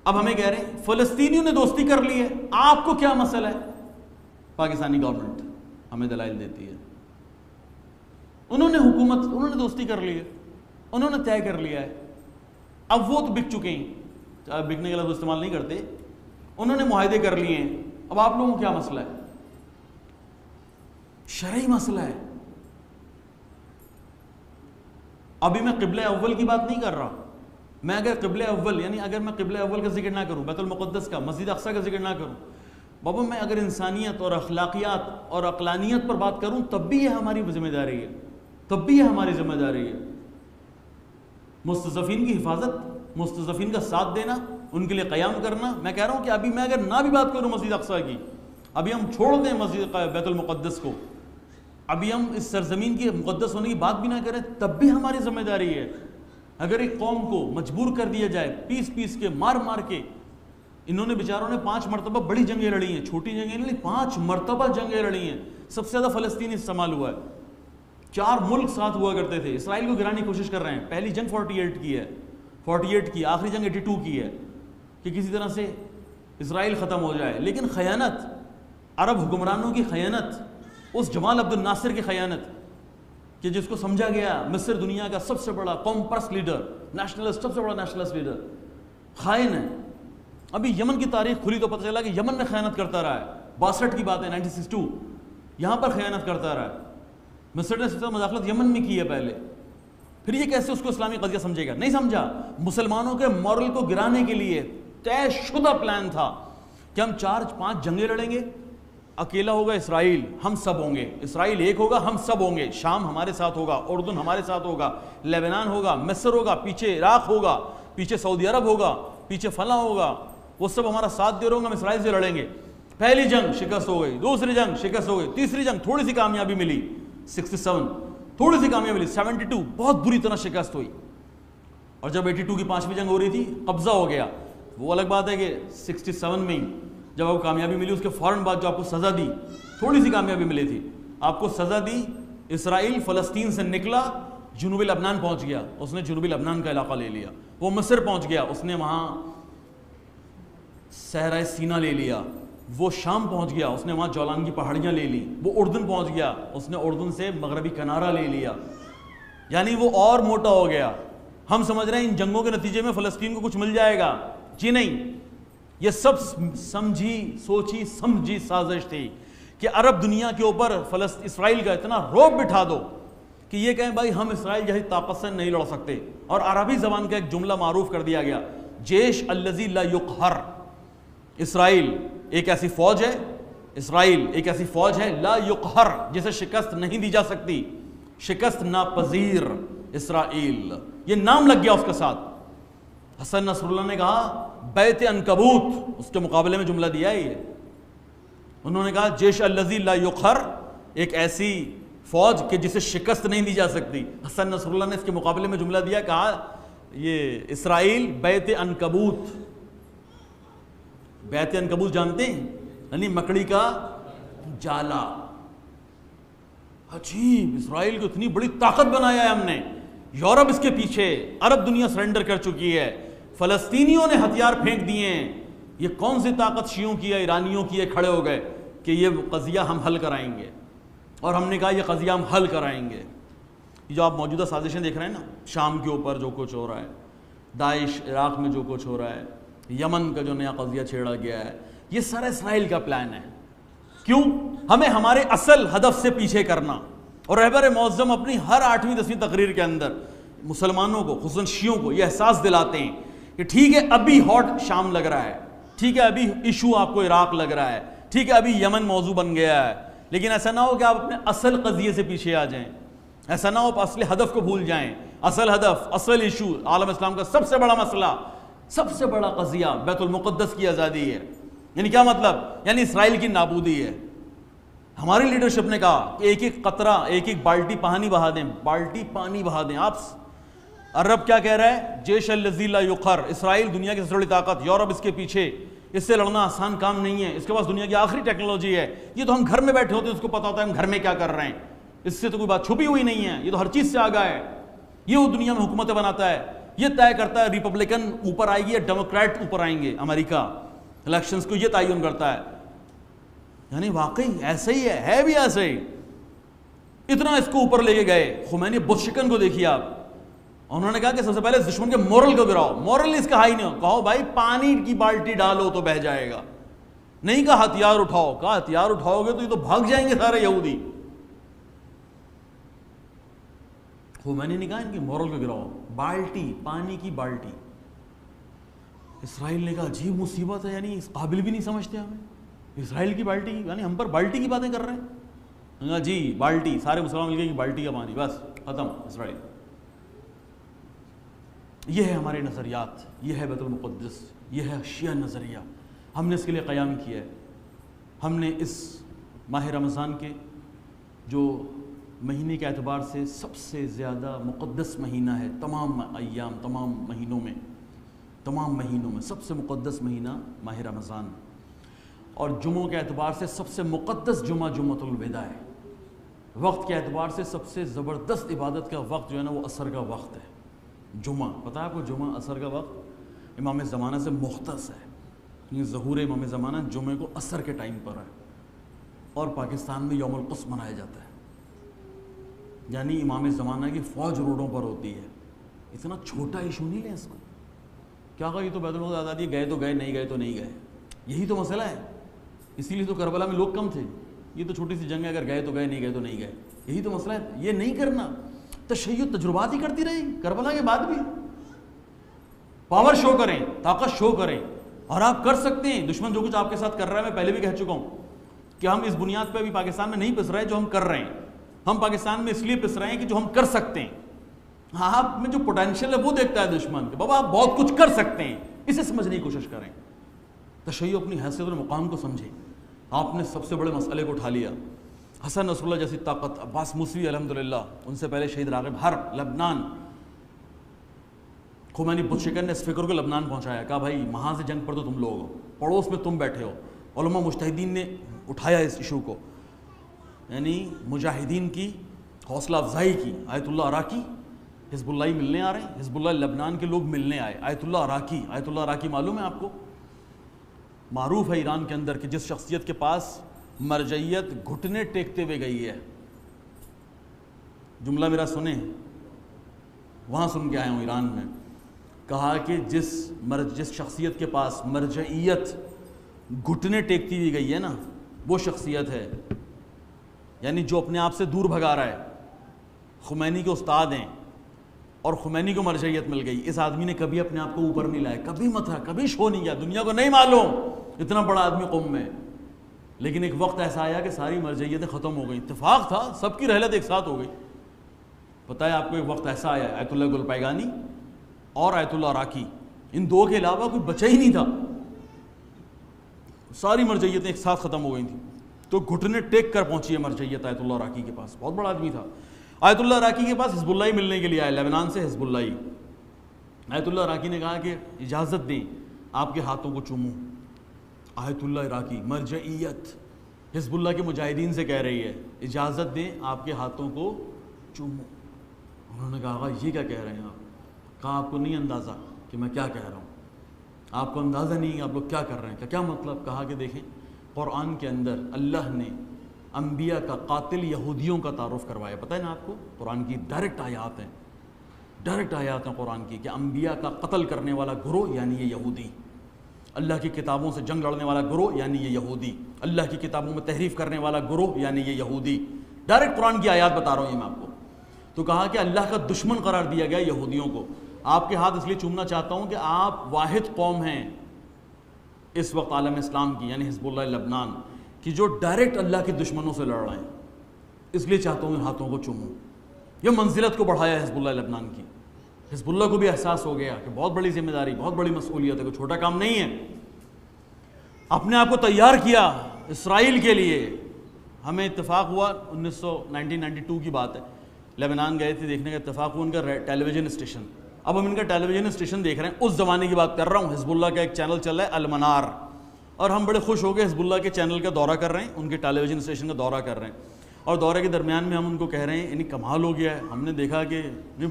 اب ہمیں کہہ رہے ہیں فلسطینیوں نے دوستی کر لی ہے، آپ کو کیا مسئلہ ہے؟ پاکستانی گورنمنٹ ہمیں دلائل دیتی ہے، انہوں نے حکومت، انہوں نے دوستی کر لی ہے، انہوں نے طے کر لیا ہے، اب وہ تو بک چکے ہیں، بکنے کا لفظ استعمال نہیں کرتے، انہوں نے معاہدے کر لیے ہیں، اب آپ لوگوں کو کیا مسئلہ ہے؟ شرعی مسئلہ ہے۔ ابھی میں قبلہ اول کی بات نہیں کر رہا، میں اگر قبلہ اول، یعنی اگر میں قبلہ اول کا ذکر نہ کروں، بیت المقدس کا، مسجد اقصیٰ کا ذکر نہ کروں، بابا میں اگر انسانیت اور اخلاقیات اور عقلانیت پر بات کروں تب بھی یہ ہماری ذمہ داری ہے، تب بھی یہ ہماری ذمہ داری ہے۔ مستضعفین کی حفاظت، مستضعفین کا ساتھ دینا، ان کے لیے قیام کرنا۔ میں کہہ رہا ہوں کہ ابھی میں اگر نہ بھی بات کروں مسجد اقصیٰ کی، ابھی ہم چھوڑ دیں مسجد بیت المقدس کو، ابھی ہم اس سرزمین کی مقدس ہونے کی بات بھی نہ کریں، تب بھی ہماری ذمہ داری ہے۔ اگر ایک قوم کو مجبور کر دیا جائے، پیس کے، مار کے، انہوں نے بیچاروں نے 5 مرتبہ بڑی جنگیں لڑی ہیں، چھوٹی جنگیں نہیں، 5 مرتبہ جنگیں لڑی ہیں، سب سے زیادہ فلسطین استعمال ہوا ہے، 4 ملک ساتھ ہوا کرتے تھے، اسرائیل کو گرانے کی کوشش کر رہے ہیں۔ پہلی جنگ 48 کی ہے، 48 کی، آخری جنگ 82 کی ہے، کہ کسی طرح سے اسرائیل ختم ہو جائے۔ لیکن خیانت، عرب حکمرانوں کی خیانت، اس جمال عبد الناصر کی خیانت، کہ جس کو سمجھا گیا مصر دنیا کا سب سے بڑا قوم پرست لیڈر، نیشنلسٹ، سب سے بڑا نیشنلسٹ لیڈر، خائن ہے۔ ابھی یمن کی تاریخ کھلی تو پتہ چلا کہ یمن میں خیانت کرتا رہا ہے، 62 کی بات ہے، 1962 یہاں پر خیانت کرتا رہا ہے۔ مصر نے سب سے مداخلت یمن میں کی ہے پہلے، پھر یہ کیسے اس کو اسلامی قضیہ سمجھے گا؟ نہیں سمجھا۔ مسلمانوں کے مورل کو گرانے کے لیے طے شدہ پلان تھا کہ ہم 4-5 جنگیں لڑیں گے، اکیلا ہوگا اسرائیل، ہم سب ہوں گے، اسرائیل ایک ہوگا، ہم سب ہوں گے، شام ہمارے ساتھ ہوگا، اردن ہمارے ساتھ ہوگا، لیبنان ہوگا، مصر ہوگا، پیچھے عراق ہوگا، پیچھے سعودی عرب ہوگا، پیچھے فلاں ہوگا، وہ سب ہمارا ساتھ دے رہے ہوں گے، ہم اسرائیل سے لڑیں گے۔ پہلی جنگ شکست ہو گئی، دوسری جنگ شکست ہو گئی، تیسری جنگ تھوڑی سی کامیابی ملی، 67 تھوڑی سی کامیابی ملی، 72 بہت بری طرح شکست ہوئی، اور جب 82 کی 5ویں جنگ ہو رہی تھی قبضہ ہو گیا۔ وہ الگ بات ہے کہ 67 میں جب آپ کو کامیابی ملی، اس کے فوراً بعد جو آپ کو سزا دی، تھوڑی سی کامیابی ملی تھی، آپ کو سزا دی، اسرائیل فلسطین سے نکلا، جنوبی لبنان پہنچ گیا، اس نے جنوبی لبنان کا علاقہ لے لیا۔ وہ مصر پہنچ گیا، اس نے وہاں صحرائے سینا لے لیا. وہ شام پہنچ گیا، اس نے وہاں جولان کی پہاڑیاں لے لی. وہ اردن پہنچ گیا، اس نے اردن سے مغربی کنارہ لے لیا. یعنی وہ اور موٹا ہو گیا. ہم سمجھ رہے ہیں ان جنگوں کے نتیجے میں فلسطین کو کچھ مل جائے گا، جی نہیں. یہ سب سوچی سمجھی سازش تھی کہ عرب دنیا کے اوپر اسرائیل کا اتنا روب بٹھا دو کہ یہ کہیں بھائی ہم اسرائیل جیسی طاقت سے نہیں لڑ سکتے. اور عربی زبان کا ایک جملہ معروف کر دیا گیا، جیش الذی لا یقہر. اسرائیل ایک ایسی فوج ہے، اسرائیل ایک ایسی فوج ہے لا یقہر، جسے شکست نہیں دی جا سکتی، شکست ناپذیر اسرائیل. یہ نام لگ گیا اس کے ساتھ. حسن نصر اللہ نے کہا بیت عنکبوت، اس کے مقابلے میں جملہ دیا ہے یہ. انہوں نے کہا جیش الذی لا یقہر، ایک ایسی فوج کہ جسے شکست نہیں دی جا سکتی. حسن نصر اللہ نے اس کے مقابلے میں جملہ دیا، کہا یہ اسرائیل بیت عنکبوت. بیت عنکبوت جانتے ہیں؟ یعنی مکڑی کا جالا. عجیب، اسرائیل کو اتنی بڑی طاقت بنایا ہے ہم نے. یورپ اس کے پیچھے، عرب دنیا سرنڈر کر چکی ہے، فلسطینیوں نے ہتھیار پھینک دیے ہیں. یہ کون سی طاقت شیعوں کی ہے، ایرانیوں کی ہے، کھڑے ہو گئے کہ یہ قضیہ ہم حل کرائیں گے. اور ہم نے کہا یہ قضیہ ہم حل کرائیں گے. یہ جو آپ موجودہ سازشیں دیکھ رہے ہیں نا، شام کے اوپر جو کچھ ہو رہا ہے، داعش عراق میں جو کچھ ہو رہا ہے، یمن کا جو نیا قضیہ چھیڑا گیا ہے، یہ سارا اسرائیل کا پلان ہے. کیوں؟ ہمیں ہمارے اصل ہدف سے پیچھے کرنا. اور رہبر معظم اپنی ہر 8ویں 10ویں تقریر کے اندر مسلمانوں کو، خصوصاً شیعوں کو، یہ احساس دلاتے ہیں کہ ٹھیک ہے ابھی ہاٹ شام لگ رہا ہے، ٹھیک ہے ابھی ایشو آپ کو عراق لگ رہا ہے، ٹھیک ہے ابھی یمن موضوع بن گیا ہے، لیکن ایسا نہ ہو کہ آپ اپنے اصل قضیے سے پیچھے آ جائیں. ایسا نہ ہو آپ اصل ہدف کو بھول جائیں. اصل ہدف، اصل ایشو، عالم اسلام کا سب سے بڑا مسئلہ، سب سے بڑا قضیہ بیت المقدس کی آزادی ہے. یعنی کیا مطلب؟ یعنی اسرائیل کی نابودی ہے. ہماری لیڈرشپ نے کہا کہ ایک ایک قطرہ، ایک ایک بالٹی پانی بہا دیں، بالٹی پانی بہا دیں. آپ عرب کیا کہہ رہا ہے؟ جیش الذی لا یقہر. اسرائیل دنیا کی سب سے بڑی طاقت، یورپ اس کے پیچھے، اس سے لڑنا آسان کام نہیں ہے، اس کے پاس دنیا کی آخری ٹیکنالوجی ہے. یہ تو ہم گھر میں بیٹھے ہوتے ہیں، اس کو پتا ہوتا ہے ہم گھر میں کیا کر رہے ہیں، اس سے تو کوئی بات چھپی ہوئی نہیں ہے، یہ تو ہر چیز سے آگاہ ہے. یہ وہ دنیا میں حکومتیں بناتا ہے، یہ طے کرتا ہے ریپبلکن اوپر آئے گی یا ڈیموکریٹ اوپر آئیں گے. امریکہ الیکشنز کو یہ تعین کرتا ہے. یعنی واقعی ایسا ہی ہے بھی ایسا ہی. اتنا اس کو اوپر لے کے گئے. خمینی بتشکن کو دیکھیے آپ، انہوں نے کہا کہ سب سے پہلے دشمن کے مورل کو گراؤ. مورل اس کا ہائی نہیں ہو، کہو بھائی پانی کی بالٹی ڈالو تو بہہ جائے گا. نہیں کہا ہتھیار اٹھاؤ، کہا ہتھیار اٹھاؤ گے تو یہ تو بھاگ جائیں گے سارے یہودی. خمینی نے کہا ان کی مورل کو گراؤ، بالٹی، پانی کی بالٹی. اسرائیل نے کہا عجیب مصیبت ہے، یعنی اس قابل بھی نہیں سمجھتے ہمیں. اسرائیل کی بالٹی، یعنی ہم پر بالٹی کی باتیں کر رہے ہیں. کہا جی بالٹی، سارے مسلمان مل گئے کہ بالٹی کا پانی، بس ختم اسرائیل. یہ ہے ہمارے نظریات، یہ ہے بیت المقدس، یہ ہے شیعہ نظریہ. ہم نے اس کے لیے قیام کیا ہے. ہم نے اس ماہ رمضان کے جو مہینے کے اعتبار سے سب سے زیادہ مقدس مہینہ ہے، تمام ایام، تمام مہینوں میں سب سے مقدس مہینہ ماہ رمضان، اور جمعوں کے اعتبار سے سب سے مقدس جمعہ جمعۃ الوداع ہے. وقت کے اعتبار سے سب سے زبردست عبادت کا وقت جو ہے نا وہ عصر کا وقت ہے. جمعہ، پتہ ہے آپ کو جمعہ عصر کا وقت امام زمانہ سے مختص ہے. یہ ظہور امام زمانہ جمعے کو عصر کے ٹائم پر ہے، اور پاکستان میں یوم القدس منایا جاتا ہے. یعنی امام زمانہ کی فوج روڈوں پر ہوتی ہے. اتنا چھوٹا ایشو نہیں لیں اس کو. کیا کہا یہ تو بیت المقدس آزادی، گئے تو گئے، نہیں گئے تو نہیں گئے. یہی تو مسئلہ ہے. اسی لیے تو کربلا میں لوگ کم تھے. یہ تو چھوٹی سی جنگ ہے، اگر گئے تو گئے، نہیں گئے تو نہیں گئے. یہی تو مسئلہ ہے. یہ نہیں کرنا. تشیع تجربات ہی کرتی رہی کربلا کے بعد بھی. پاور شو کریں، طاقت شو کریں، اور آپ کر سکتے ہیں. دشمن جو کچھ آپ کے ساتھ کر رہا ہے، میں پہلے بھی کہہ چکا ہوں کہ ہم اس بنیاد پہ ابھی پاکستان میں نہیں پس رہے جو ہم کر رہے ہیں. ہم پاکستان میں اس لیے پس رہے ہیں کہ جو ہم کر سکتے ہیں. ہاں، آپ میں جو پوٹینشیل ہے وہ دیکھتا ہے دشمن کہ بابا آپ بہت کچھ کر سکتے ہیں. اسے سمجھنے کی کوشش کریں. تشیع اپنی حیثیت اور مقام کو سمجھیں. آپ نے سب سے بڑے مسئلے کو اٹھا لیا. حسن نصر اللہ جیسی طاقت، عباس موسوی الحمدللہ، ان سے پہلے شہید راغب ہر، لبنان. خمینی بتشکن نے اس فکر کو لبنان پہنچایا. کہا بھائی وہاں سے جنگ پر تو تم لوگ ہو، پڑوس میں تم بیٹھے ہو. علماء مجتہدین نے اٹھایا اس ایشو کو، یعنی مجاہدین کی حوصلہ افزائی کی. آیت اللہ عراقی حزب اللہ ملنے آ رہے ہیں. حزب اللہ لبنان کے لوگ ملنے آئے. آیت اللہ عراقی، آیت اللہ عراقی معلوم ہے آپ کو؟ معروف ہے ایران کے اندر کہ جس شخصیت کے پاس مرجعیت گھٹنے ٹیکتے ہوئے گئی ہے. جملہ میرا سنیں، وہاں سن کے آیا ہوں ایران میں. کہا کہ جس شخصیت کے پاس مرجعیت گھٹنے ٹیکتی ہوئی گئی ہے نا، وہ شخصیت ہے، یعنی جو اپنے آپ سے دور بھگا رہا ہے. خمینی کے استاد ہیں اور خمینی کو مرجعیت مل گئی. اس آدمی نے کبھی اپنے آپ کو اوپر نہیں لایا، کبھی متھا، کبھی شو نہیں کیا. دنیا کو نہیں معلوم اتنا بڑا آدمی قوم میں. لیکن ایک وقت ایسا آیا کہ ساری مرجعیتیں ختم ہو گئیں. اتفاق تھا، سب کی رحلت ایک ساتھ ہو گئی. پتہ ہے آپ کو، ایک وقت ایسا آیا آیت اللہ گلپائگانی اور آیت اللہ عراقی، ان دو کے علاوہ کوئی بچا ہی نہیں تھا. ساری مرجعیتیں ایک ساتھ ختم ہو گئی تھیں. تو گھٹنے ٹیک کر پہنچی ہے مرجعیت آیت اللہ عراقی کے پاس. بہت بڑا آدمی تھا. آیت اللہ عراقی کے پاس حزب اللہ ملنے کے لیے آئے، لبنان سے حزب اللہ. آیت اللہ عراقی نے کہا کہ اجازت دیں آپ کے ہاتھوں کو چوموں. آیت اللہ عراقی مرجعیت حزب اللہ کے مجاہدین سے کہہ رہی ہے اجازت دیں آپ کے ہاتھوں کو چوموں. انہوں نے کہا آقا یہ کیا کہہ رہے ہیں آپ؟ کہا آپ کو نہیں اندازہ کہ میں کیا کہہ رہا ہوں، آپ کو اندازہ نہیں آپ لوگ کیا کر رہے ہیں. کیا مطلب؟ کہا کہ دیکھیں قرآن کے اندر اللہ نے انبیاء کا قاتل یہودیوں کا تعارف کروایا. پتہ ہے نا آپ کو، قرآن کی ڈائریکٹ آیات ہیں قرآن کی کہ انبیاء کا قتل کرنے والا گروہ یعنی یہ یہودی، اللہ کی کتابوں سے جنگ لڑنے والا گروہ یعنی یہ یہودی، اللہ کی کتابوں میں تحریف کرنے والا گروہ یعنی یہ یہودی. ڈائریکٹ قرآن کی آیات بتا رہا ہوں یہ میں آپ کو. تو کہا کہ اللہ کا دشمن قرار دیا گیا یہودیوں کو. آپ کے ہاتھ اس لیے چومنا چاہتا ہوں کہ آپ واحد قوم ہیں اس وقت عالم اسلام کی، یعنی حزب اللہ لبنان کی، جو ڈائریکٹ اللہ کے دشمنوں سے لڑ رہے ہیں. اس لیے چاہتا ہوں ان ہاتھوں کو چوموں. یہ منزلت کو بڑھایا حزب اللہ لبنان کی. حزب اللہ کو بھی احساس ہو گیا کہ بہت بڑی ذمہ داری، بہت بڑی مسئولیت ہے، کوئی چھوٹا کام نہیں ہے. اپنے آپ کو تیار کیا اسرائیل کے لیے. ہمیں اتفاق ہوا 1992 کی بات ہے، لبنان گئے تھے دیکھنے کا اتفاق ہوا ان کا ٹیلی ویژن اسٹیشن. اب ہم ان کا ٹیلی ویژن اسٹیشن دیکھ رہے ہیں، اس زمانے کی بات کر رہا ہوں. حزب اللہ کا ایک چینل چل رہا ہے المنار، اور ہم بڑے خوش ہو گئے حزب اللہ کے چینل کا دورہ کر رہے ہیں، ان کے ٹیلی ویژن اسٹیشن کا دورہ کر رہے ہیں. اور دورے کے درمیان میں ہم ان کو کہہ رہے ہیں انہیں کمال ہو گیا ہے. ہم نے دیکھا کہ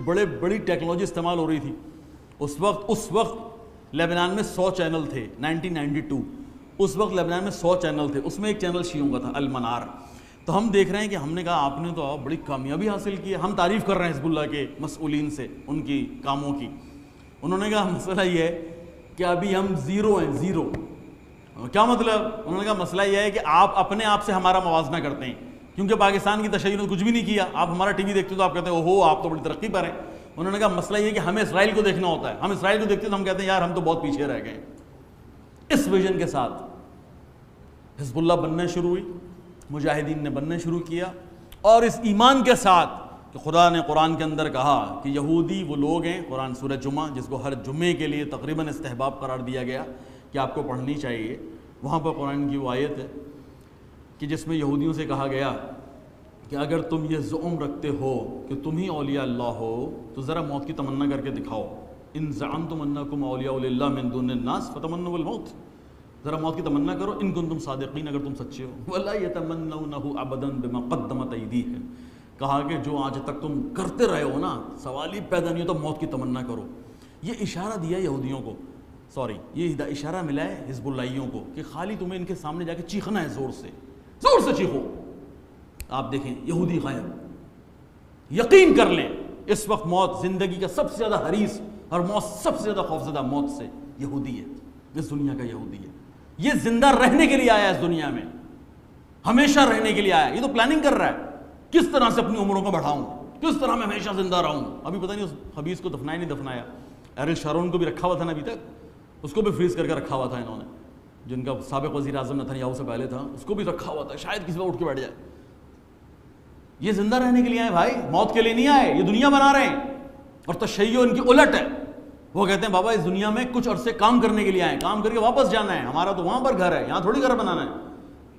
بڑی ٹیکنالوجی استعمال ہو رہی تھی اس وقت لبنان میں 100 چینل تھے 1992. اس وقت لبنان میں 100 چینل تھے، اس میں ایک چینل شیعوں کا تھا المنار. تو ہم دیکھ رہے ہیں کہ ہم نے کہا آپ نے تو بڑی کامیابی حاصل کی ہے. ہم تعریف کر رہے ہیں حزب اللہ کے مسئولین سے ان کی کاموں کی. انہوں نے کہا مسئلہ یہ ہے کہ ابھی ہم زیرو ہیں، زیرو. کیا مطلب؟ انہوں نے کہا مسئلہ یہ ہے کہ آپ اپنے آپ سے ہمارا موازنہ کرتے ہیں، کیونکہ پاکستان کی تشیع نے کچھ بھی نہیں کیا. آپ ہمارا ٹی وی دیکھتے تو آپ کہتے ہیں اوہو آپ تو بڑی ترقی پر ہیں. انہوں نے کہا مسئلہ یہ ہے کہ ہمیں اسرائیل کو دیکھنا ہوتا ہے. ہم اسرائیل کو دیکھتے تو ہم کہتے ہیں یار ہم تو بہت پیچھے رہ گئے. اس ویژن کے ساتھ حزب اللہ بننا شروع ہوئی، مجاہدین نے بننا شروع کیا، اور اس ایمان کے ساتھ کہ خدا نے قرآن کے اندر کہا کہ یہودی وہ لوگ ہیں. قرآن سورہ جمعہ جس کو ہر جمعے کے لیے تقریباً استحباب قرار دیا گیا کہ آپ کو پڑھنی چاہیے، وہاں پر قرآن کی وہ آیت ہے کہ جس میں یہودیوں سے کہا گیا کہ اگر تم یہ زعم رکھتے ہو کہ تم ہی اولیاء اللہ ہو تو ذرا موت کی تمنا کر کے دکھاؤ. ان زعمتم انکم اولیاء للہ من دون الناس فتمنوا الموت. ذرا موت کی تمنا کرو ان کنتم صادقین، اگر تم سچے ہو. ولا یتمنونہ ابدا بما قدمت ایدیہم. کہا کہ جو آج تک تم کرتے رہے ہو نا، سوال ہی پیدا نہیں ہوتا موت کی تمنا کرو. یہ اشارہ دیا یہودیوں کو، یہ اشارہ ملا ہے حزب اللہیوں کو کہ خالی تمہیں ان کے سامنے جا کے چیخنا ہے، زور سے چیخو. آپ دیکھیں یہودی غائب. یقین کر لیں اس وقت موت زندگی کا سب سے زیادہ حریص اور موت سب سے زیادہ خوفزدہ موت سے یہودی ہے. اس دنیا کا یہودی ہے. یہ زندہ رہنے کے لیے آیا اس دنیا میں، ہمیشہ رہنے کے لیے آیا. یہ تو پلاننگ کر رہا ہے کس طرح سے اپنی عمروں کو بڑھاؤں، کس طرح میں ہمیشہ زندہ رہوں. ابھی پتہ نہیں اس خبیث کو دفنایا نہیں دفنایا. ایرل شارون کو بھی رکھا ہوا تھا نا ابھی تک، اس کو بھی فریز کر کے رکھا ہوا تھا انہوں نے، جن کا سابق وزیر اعظم نتنیاہو سے پہلے تھا، اس کو بھی رکھا ہوا تھا. شاید کسی وقت اٹھ کے بیٹھ جائے. یہ زندہ رہنے کے لیے آئے بھائی، موت کے لیے نہیں آئے. یہ دنیا بنا رہے ہیں اور تشیع ان کی الٹ ہے. وہ کہتے ہیں بابا اس دنیا میں کچھ عرصے کام کرنے کے لیے آئے، کام کر کے واپس جانا ہے. ہمارا تو وہاں پر گھر ہے، یہاں تھوڑی گھر بنانا ہے.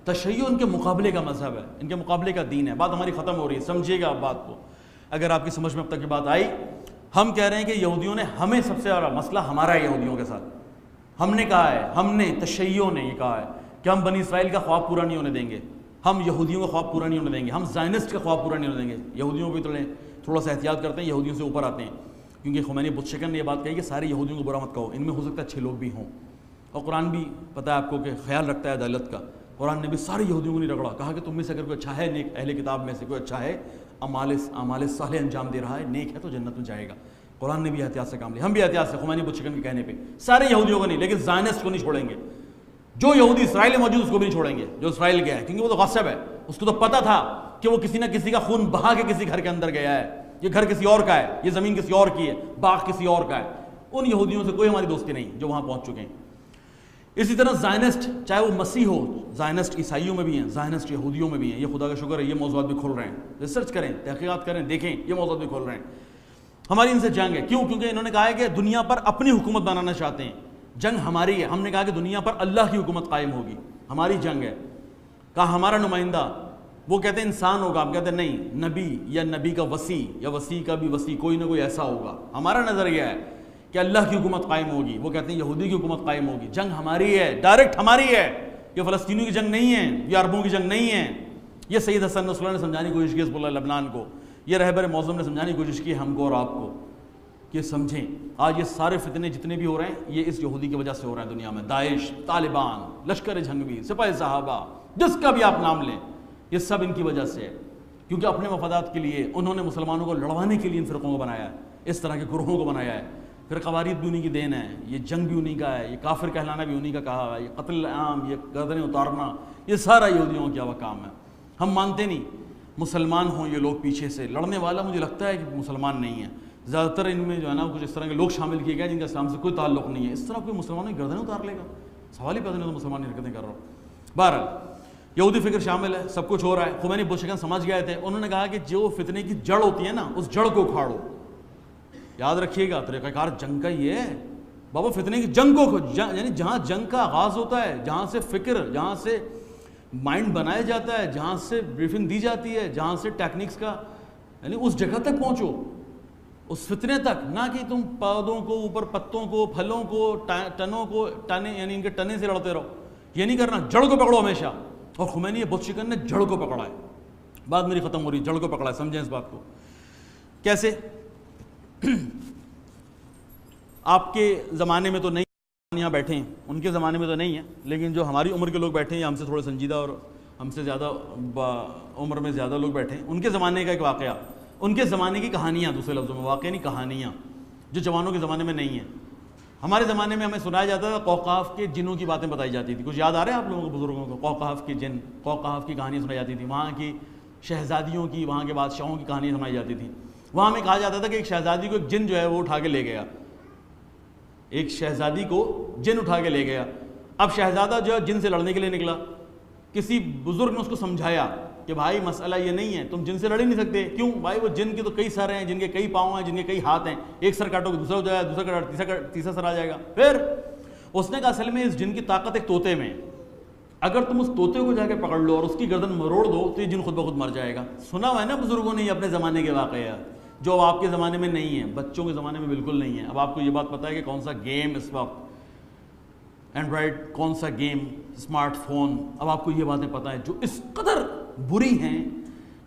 تشیع ان کے مقابلے کا مذہب ہے، ان کے مقابلے کا دین ہے. بات ہماری ختم ہو رہی ہے، سمجھیے گا آپ بات کو. اگر آپ کی سمجھ میں اب تک یہ بات آئی، ہم کہہ رہے ہیں کہ یہودیوں نے ہمیں سب سے بڑا مسئلہ ہمارا ہے یہودیوں کے ساتھ. ہم نے کہا ہے، ہم نے تشیعوں نے یہ کہا ہے کہ ہم بنی اسرائیل کا خواب پورا نہیں ہونے دیں گے، ہم یہودیوں کا خواب پورا نہیں ہونے دیں گے، ہم زائنسٹ کا خواب پورا نہیں ہونے دیں گے. یہودیوں کو بھی تو لیں تھوڑا سا احتیاط کرتے ہیں، یہودیوں سے اوپر آتے ہیں، کیونکہ خمینی بت شکن نے یہ بات کہی کہ سارے یہودیوں کو برا مت کہو، ان میں ہو سکتا ہے اچھے لوگ بھی ہوں، اور قرآن بھی پتہ ہے آپ کو کہ خیال رکھتا ہے عدالت کا، قرآن نے بھی سارے یہودیوں کو نہیں رگڑا، کہا کہ تم میں سے اگر کوئی اچھا ہے، نیک اہل کتاب میں سے کوئی اچھا ہے، اعمال صالح انجام دے رہا ہے، نیک ہے، تو جنت میں جائے گا۔ قرآن نے بھی احتیاط سے کام لیا، ہم بھی احتیاط سے خمینی بت شکن کے کہنے پہ، سارے یہودیوں کو نہیں، لیکن زائنسٹ کو نہیں چھوڑیں گے، جو یہودی اسرائیل میں موجود اس کو بھی نہیں چھوڑیں گے، جو اسرائیل گیا ہے، کیونکہ وہ تو غاصب ہے، اس کو تو پتہ تھا کہ وہ کسی نہ کسی کا خون بہا کے کسی گھر کے اندر گیا ہے، یہ گھر کسی اور کا ہے، یہ زمین کسی اور کی ہے، باغ کسی اور کا ہے، ان یہودیوں سے کوئی ہماری دوستی نہیں جو وہاں پہنچ چکے ہیں۔ اسی طرح زائنسٹ، چاہے وہ مسیح ہو، زائنسٹ عیسائیوں میں بھی ہیں، زائنسٹ یہودیوں میں بھی ہیں، یہ خدا کا شکر ہے، یہ موضوعات بھی کھل رہے ہیں، ریسرچ کریں، تحقیقات کریں، دیکھیں، یہ موضوعات بھی کھل رہے ہیں۔ ہماری ان سے جنگ ہے، کیوں؟ کیونکہ انہوں نے کہا ہے کہ دنیا پر اپنی حکومت بنانا چاہتے ہیں، جنگ ہماری ہے، ہم نے کہا کہ دنیا پر اللہ کی حکومت قائم ہوگی، ہماری جنگ ہے، کہا ہمارا نمائندہ، وہ کہتے ہیں انسان ہوگا، ہم کہتے ہیں نہیں، نبی یا نبی کا وسیع یا وسیع کا بھی وسیع، کوئی نہ کوئی ایسا ہوگا، ہمارا نظریہ ہے کہ اللہ کی حکومت قائم ہوگی، وہ کہتے ہیں یہودی کی حکومت قائم ہوگی، جنگ ہماری ہے، ڈائریکٹ ہماری ہے، یہ فلسطینیوں کی جنگ نہیں ہے، یہ عربوں کی جنگ نہیں ہے، یہ سید حسن نصراللہ نے سمجھانے کی کوشش کی حزب اللہ لبنان کو، یہ رہبر معظم نے سمجھانے کی کوشش کی ہم کو اور آپ کو، کہ سمجھیں آج یہ سارے فتنے جتنے بھی ہو رہے ہیں یہ اس یہودی کی وجہ سے ہو رہے ہیں دنیا میں، داعش، طالبان، لشکر جھنگوی، سپاہی صحابہ، جس کا بھی آپ نام لیں، یہ سب ان کی وجہ سے ہے، کیونکہ اپنے مفادات کے لیے انہوں نے مسلمانوں کو لڑوانے کے لیے ان فرقوں کو بنایا ہے، اس طرح کے گروہوں کو بنایا ہے، پھر قوارید بھی انہی کی دین ہے، یہ جنگ بھی انہی کا ہے، یہ کافر کہلانا بھی انہی کا کہا ہے، یہ قتل عام، یہ گردنیں اتارنا، یہ سارا یہودیوں کا کیا ہوا کام ہے۔ ہم مانتے نہیں مسلمان ہوں یہ لوگ، پیچھے سے لڑنے والا مجھے لگتا ہے کہ مسلمان نہیں ہے، زیادہ تر ان میں جو ہے نا کچھ اس طرح کے لوگ شامل کیے گئے جن کا اسلام سے کوئی تعلق نہیں ہے، اس طرح کوئی مسلمانوں کی گردنیں اتار لے گا، سوال ہی پیدا نہیں، تو مسلمان حرکتیں کر رہا ہوں۔ بہرحال یہودی فکر شامل ہے، سب کچھ ہو رہا ہے، خمینی بت شکن سمجھ گئے تھے، انہوں نے کہا کہ جو فتنے کی جڑ ہوتی ہے نا اس جڑ کو اکھاڑو، یاد رکھیے گا طریقہ کار جنگ کا یہ ہے بابا، فتنے کی جنگ کو یعنی جہاں جنگ کا آغاز ہوتا ہے، جہاں سے فکر، جہاں سے مائنڈ بنایا جاتا ہے، جہاں سے بریفنگ دی جاتی ہے، جہاں سے ٹیکنیکس کا، یعنی اس جگہ تک پہنچو، اس فتنے تک، نہ کہ تم پودوں کو اوپر، پتوں کو، پھلوں کو، ٹنوں کو، ٹانے یعنی ان کے ٹنے سے لڑتے رہو، یہ نہیں کرنا، جڑ کو پکڑو ہمیشہ، اور خمینی بت شکن نے جڑ کو پکڑا ہے، بات میری ختم ہو رہی، جڑ کو پکڑا ہے، سمجھیں اس بات کو کیسے؟ آپ کے زمانے میں تو نہیں، یہاں بیٹھے ہیں، ان کے زمانے میں تو نہیں ہے، لیکن جو ہماری عمر کے لوگ بیٹھے ہیں یا ہم سے تھوڑے سنجیدہ اور ہم سے زیادہ عمر میں زیادہ لوگ بیٹھے ہیں، ان کے زمانے کا ایک واقعہ، ان کے زمانے کی کہانیاں، دوسرے لفظوں میں واقعہ نہیں کہانیاں، جو جوانوں کے زمانے میں نہیں ہیں۔ ہمارے زمانے میں ہمیں سنایا جاتا تھا قوقاف کے جنوں کی باتیں بتائی جاتی تھی، کچھ یاد آ رہا ہے آپ لوگوں کو، بزرگوں کو؟ قوقاف کے جن، قوقاف کی کہانیاں سنائی جاتی تھی، وہاں کی شہزادیوں کی، وہاں کے بادشاہوں کی کہانیاں سنائی جاتی تھیں۔ وہاں ہمیں کہا جاتا تھا کہ ایک شہزادی کو ایک جن جو ہے وہ اٹھا کے لے گیا، ایک شہزادی کو جن اٹھا کے لے گیا۔ اب شہزادہ جو ہے جن سے لڑنے کے لیے نکلا، کسی بزرگ نے اس کو سمجھایا کہ بھائی مسئلہ یہ نہیں ہے، تم جن سے لڑ ہی نہیں سکتے، کیوں بھائی؟ وہ جن کے تو کئی سر ہیں، جن کے کئی پاؤں ہیں، جن کے کئی ہاتھ ہیں، ایک سر کاٹو گے دوسرا ہو جائے گا، دوسرا کاٹو تیسرا سر آ جائے گا۔ پھر اس نے کہا اصل میں اس جن کی طاقت ایک طوطے میں، اگر تم اس طوطے کو جا کے پکڑ لو اور اس کی گردن مروڑ دو تو یہ جن خود بخود مر جائے گا۔ سنا ہوا ہے نا بزرگوں نے یہ اپنے زمانے کے واقعات، جو اب آپ کے زمانے میں نہیں ہیں، بچوں کے زمانے میں بالکل نہیں ہے۔ اب آپ کو یہ بات پتہ ہے کہ کون سا گیم اس وقت اینڈرائڈ، کون سا گیم اسمارٹ فون، اب آپ کو یہ باتیں پتہ ہیں جو اس قدر بری ہیں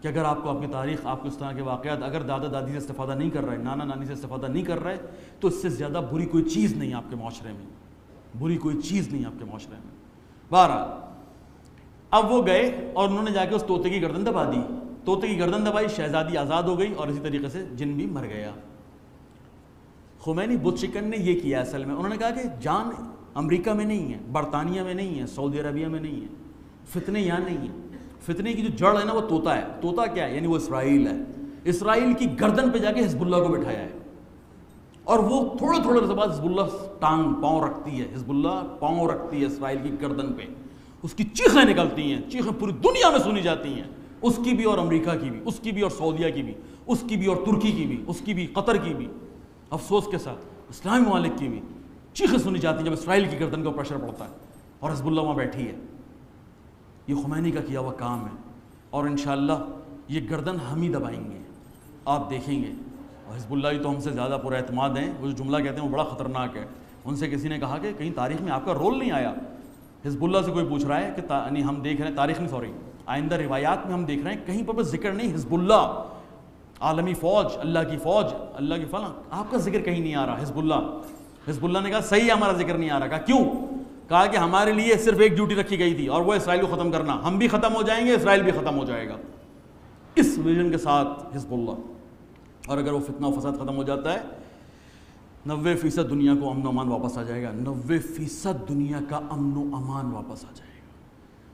کہ اگر آپ کو آپ کی تاریخ، آپ کو اس طرح کے واقعات، اگر دادا دادی سے استفادہ نہیں کر رہے، نانا نانی سے استفادہ نہیں کر رہے، تو اس سے زیادہ بری کوئی چیز نہیں آپ کے معاشرے میں، بری کوئی چیز نہیں آپ کے معاشرے میں۔ بہرحال اب وہ گئے اور انہوں نے جا کے اس طوطے کی گردن دبا دی، طوطے کی گردن دبائی، شہزادی آزاد ہو گئی اور اسی طریقے سے جن بھی مر گیا۔ خمینی بت شکن نے یہ کیا اصل میں، انہوں نے کہا کہ جان امریکہ میں نہیں ہے، برطانیہ میں نہیں ہے، سعودی عربیہ میں نہیں ہے، فتنے یہاں نہیں ہیں، فتنے کی جو جڑ ہے نا وہ طوطا ہے۔ طوطا کیا ہے؟ یعنی وہ اسرائیل ہے۔ اسرائیل کی گردن پہ جا کے حزب اللہ کو بٹھایا ہے، اور وہ تھوڑے تھوڑے سے بعد حزب اللہ پاؤں رکھتی ہے، حزب اللہ پاؤں رکھتی ہے اسرائیل کی گردن پہ، اس کی چیخیں نکلتی ہیں، چیخیں پوری دنیا میں سنی جاتی ہیں، اس کی بھی اور امریکہ کی بھی، اس کی بھی اور سعودیہ کی بھی، اس کی بھی اور ترکی کی بھی، اس کی بھی قطر کی بھی، افسوس کے ساتھ اسلامی ممالک کی بھی چیخیں سنی جاتی ہیں جب اسرائیل کی گردن کا پریشر پڑتا ہے اور حزب اللہ وہاں بیٹھی ہے۔ یہ خمینی کا کیا ہوا کام ہے، اور انشاءاللہ یہ گردن ہم ہی دبائیں گے، آپ دیکھیں گے۔ اور حزب اللہ ہی تو ہم سے زیادہ پر اعتماد ہیں، وہ جو جملہ کہتے ہیں وہ بڑا خطرناک ہے۔ ان سے کسی نے کہا کہ کہیں تاریخ میں آپ کا رول نہیں آیا؟ حزب اللہ سے کوئی پوچھ رہا ہے کہ ہم دیکھ رہے ہیں، تاریخ نہیں، سوری، آئندہ روایات میں ہم دیکھ رہے ہیں کہیں پر ذکر نہیں حزب اللہ عالمی فوج، اللہ کی فوج، اللہ کی فلاں، آپ کا ذکر کہیں نہیں آ رہا. حزب اللہ نے کہا صحیح ہے ہمارا ذکر نہیں آ رہا. کہا کیوں؟ کہا کہ ہمارے لیے صرف ایک ڈیوٹی رکھی گئی تھی اور وہ اسرائیل کو ختم کرنا. ہم بھی ختم ہو جائیں گے، اسرائیل بھی ختم ہو جائے گا. اس ویژن کے ساتھ حزب اللہ. اور اگر وہ فتنہ و فساد ختم ہو جاتا ہے 90% دنیا کو امن و امان واپس آ جائے گا. 90% دنیا کا امن و امان واپس آ جائے گا.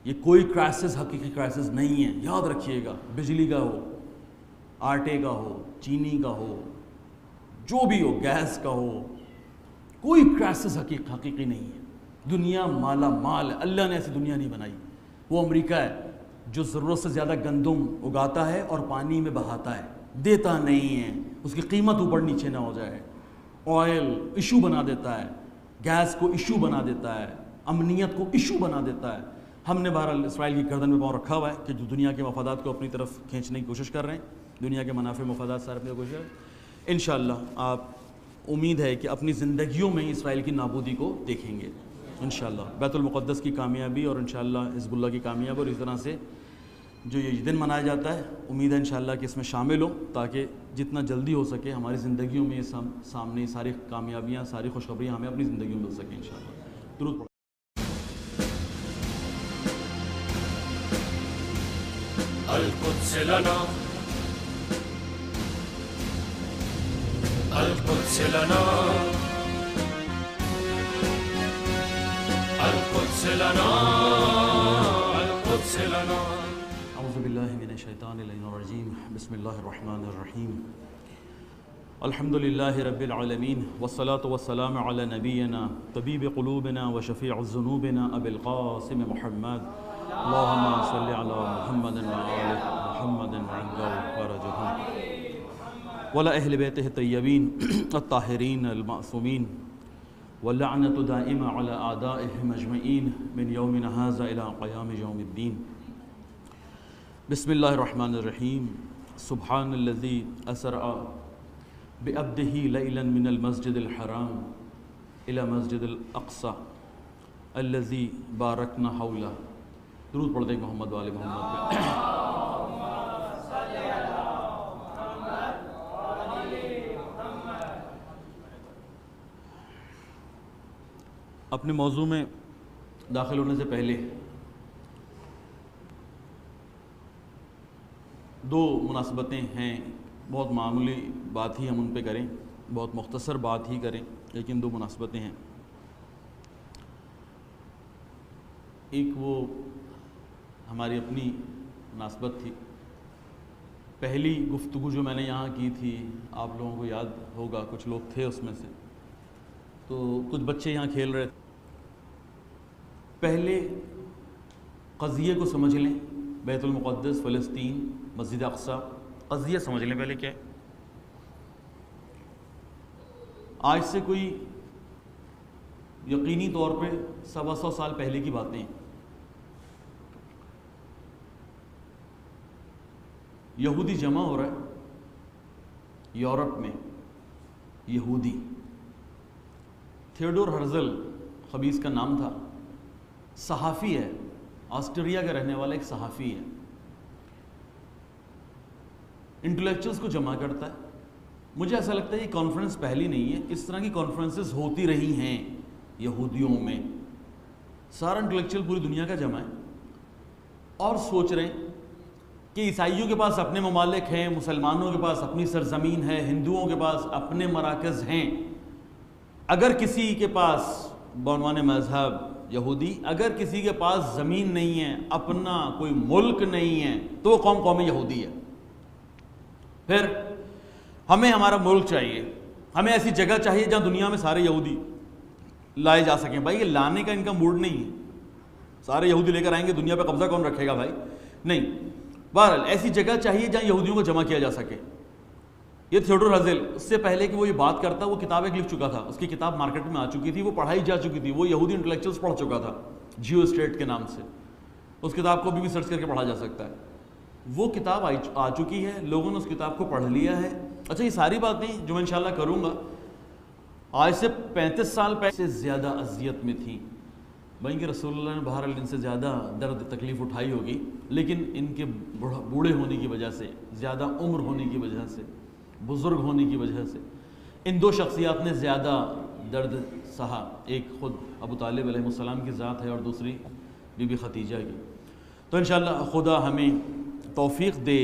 یہ کوئی کرائسس حقیقی کرائسس نہیں ہے، یاد رکھیے گا. بجلی کا ہو، آٹے کا ہو، چینی کا ہو، جو بھی ہو، گیس کا ہو، کوئی کرائسس حقیقی نہیں ہے. دنیا مالا مال ہے. اللہ نے ایسی دنیا نہیں بنائی. وہ امریکہ ہے جو ضرورت سے زیادہ گندم اگاتا ہے اور پانی میں بہاتا ہے، دیتا نہیں ہے. اس کی قیمت اوپر نیچے نہ ہو جائے. آئل ایشو بنا دیتا ہے، گیس کو ایشو بنا دیتا ہے، امنیت کو ایشو بنا دیتا ہے. ہم نے بہرحال اسرائیل کی گردن میں پاؤں رکھا ہوا ہے کہ جو دنیا کے مفادات کو اپنی طرف کھینچنے کی کوشش کر رہے ہیں، دنیا کے منافع مفادات سارے اپنی کوشش کریں. انشاءاللہ آپ امید ہے کہ اپنی زندگیوں میں اسرائیل کی نابودی کو دیکھیں گے انشاءاللہ. بیت المقدس کی کامیابی اور انشاءاللہ حزب اللہ کی کامیابی، اور اس طرح سے جو یہ دن منایا جاتا ہے، امید ہے انشاءاللہ کہ اس میں شامل ہوں تاکہ جتنا جلدی ہو سکے ہماری زندگیوں میں یہ سامنے ساری کامیابیاں، ساری خوشخبریاں ہمیں اپنی زندگیوں میں مل سکیں انشاءاللہ. درود پڑھیں. القدس لنا القدس لنا القدس لنا القدس لنا. اعوذ باللہ من الشیطان الرجیم. بسم اللہ الرحمن الرحیم. الحمد للہ رب العالمین والصلاة والسلام علی نبینا طبیب قلوبنا وشفیع ذنوبنا ابی القاسم محمد. اللہم صلی علی محمد وآل محمد وعجل فرجهم ولا اہل بیتہ الطیبین الطاہرین المعصومین واللعنۃ دائمہ علی اعدائهم اجمعین من یومنا ھذا الی قیام یوم الدین. بسم اللہ الرحمن الرحیم. سبحان الذی اسرا بعبدہ لیلا من المسجد الحرام الی مسجد الاقصی الذی بارکنا حولہ. درود پڑھ دیں محمد وآل محمد پہ. اپنے موضوع میں داخل ہونے سے پہلے دو مناسبتیں ہیں. بہت معمولی بات ہی ہم ان پہ کریں، بہت مختصر بات ہی کریں، لیکن دو مناسبتیں ہیں. ایک وہ ہماری اپنی مناسبت تھی. پہلی گفتگو جو میں نے یہاں کی تھی، آپ لوگوں کو یاد ہوگا، کچھ لوگ تھے اس میں سے، تو کچھ بچے یہاں کھیل رہے تھے. پہلے قضیے کو سمجھ لیں. بیت المقدس، فلسطین، مسجد اقصی، قضیہ سمجھ لیں پہلے کیا ہے. آج سے کوئی یقینی طور پہ 125 سال پہلے کی باتیں ہیں. یہودی جمع ہو رہا ہے یورپ میں. یہودی تھیوڈور ہرزل خبیث کا نام تھا. صحافی ہے، آسٹریا کا رہنے والا ایک صحافی ہے. انٹلیکچوئلس کو جمع کرتا ہے. مجھے ایسا لگتا ہے یہ کانفرنس پہلی نہیں ہے، اس طرح کی کانفرنسز ہوتی رہی ہیں یہودیوں میں. سارا انٹلیکچوئل پوری دنیا کا جمع ہے اور سوچ رہے ہیں کہ عیسائیوں کے پاس اپنے ممالک ہیں، مسلمانوں کے پاس اپنی سرزمین ہے، ہندوؤں کے پاس اپنے مراکز ہیں. اگر کسی کے پاس بعنوان مذہب یہودی، اگر کسی کے پاس زمین نہیں ہے، اپنا کوئی ملک نہیں ہے، تو وہ قوم یہودی ہے. پھر ہمیں ہمارا ملک چاہیے، ہمیں ایسی جگہ چاہیے جہاں دنیا میں سارے یہودی لائے جا سکیں. بھائی یہ لانے کا ان کا موڈ نہیں ہے. سارے یہودی لے کر آئیں گے، دنیا پہ قبضہ کون رکھے گا بھائی؟ نہیں. بہرحال ایسی جگہ چاہیے جہاں یہودیوں کو جمع کیا جا سکے. یہ تھیوڈور ہرزل، اس سے پہلے کہ وہ یہ بات کرتا، وہ کتاب ایک لکھ چکا تھا. اس کی کتاب مارکیٹ میں آ چکی تھی، وہ پڑھائی جا چکی تھی. وہ یہودی انٹلیکچوئلس پڑھ چکا تھا، جیو اسٹیٹ کے نام سے. اس کتاب کو ابھی بھی سرچ کر کے پڑھا جا سکتا ہے. وہ کتاب آ چکی ہے، لوگوں نے اس کتاب کو پڑھ لیا ہے. اچھا، یہ ساری باتیں جو میں انشاءاللہ کروں گا آج سے 35 سال پہلے سے زیادہ اذیت میں تھیں. بھائی کہ رسول اللہ نے بہرحال ان سے زیادہ درد تکلیف اٹھائی ہوگی، لیکن ان کے بوڑھے ہونے کی وجہ سے، زیادہ عمر ہونے کی وجہ سے، بزرگ ہونے کی وجہ سے ان دو شخصیات نے زیادہ درد سہا۔ ایک خود ابو طالب علیہ السلام کی ذات ہے اور دوسری بی بی خدیجہ کی۔ تو انشاءاللہ خدا ہمیں توفیق دے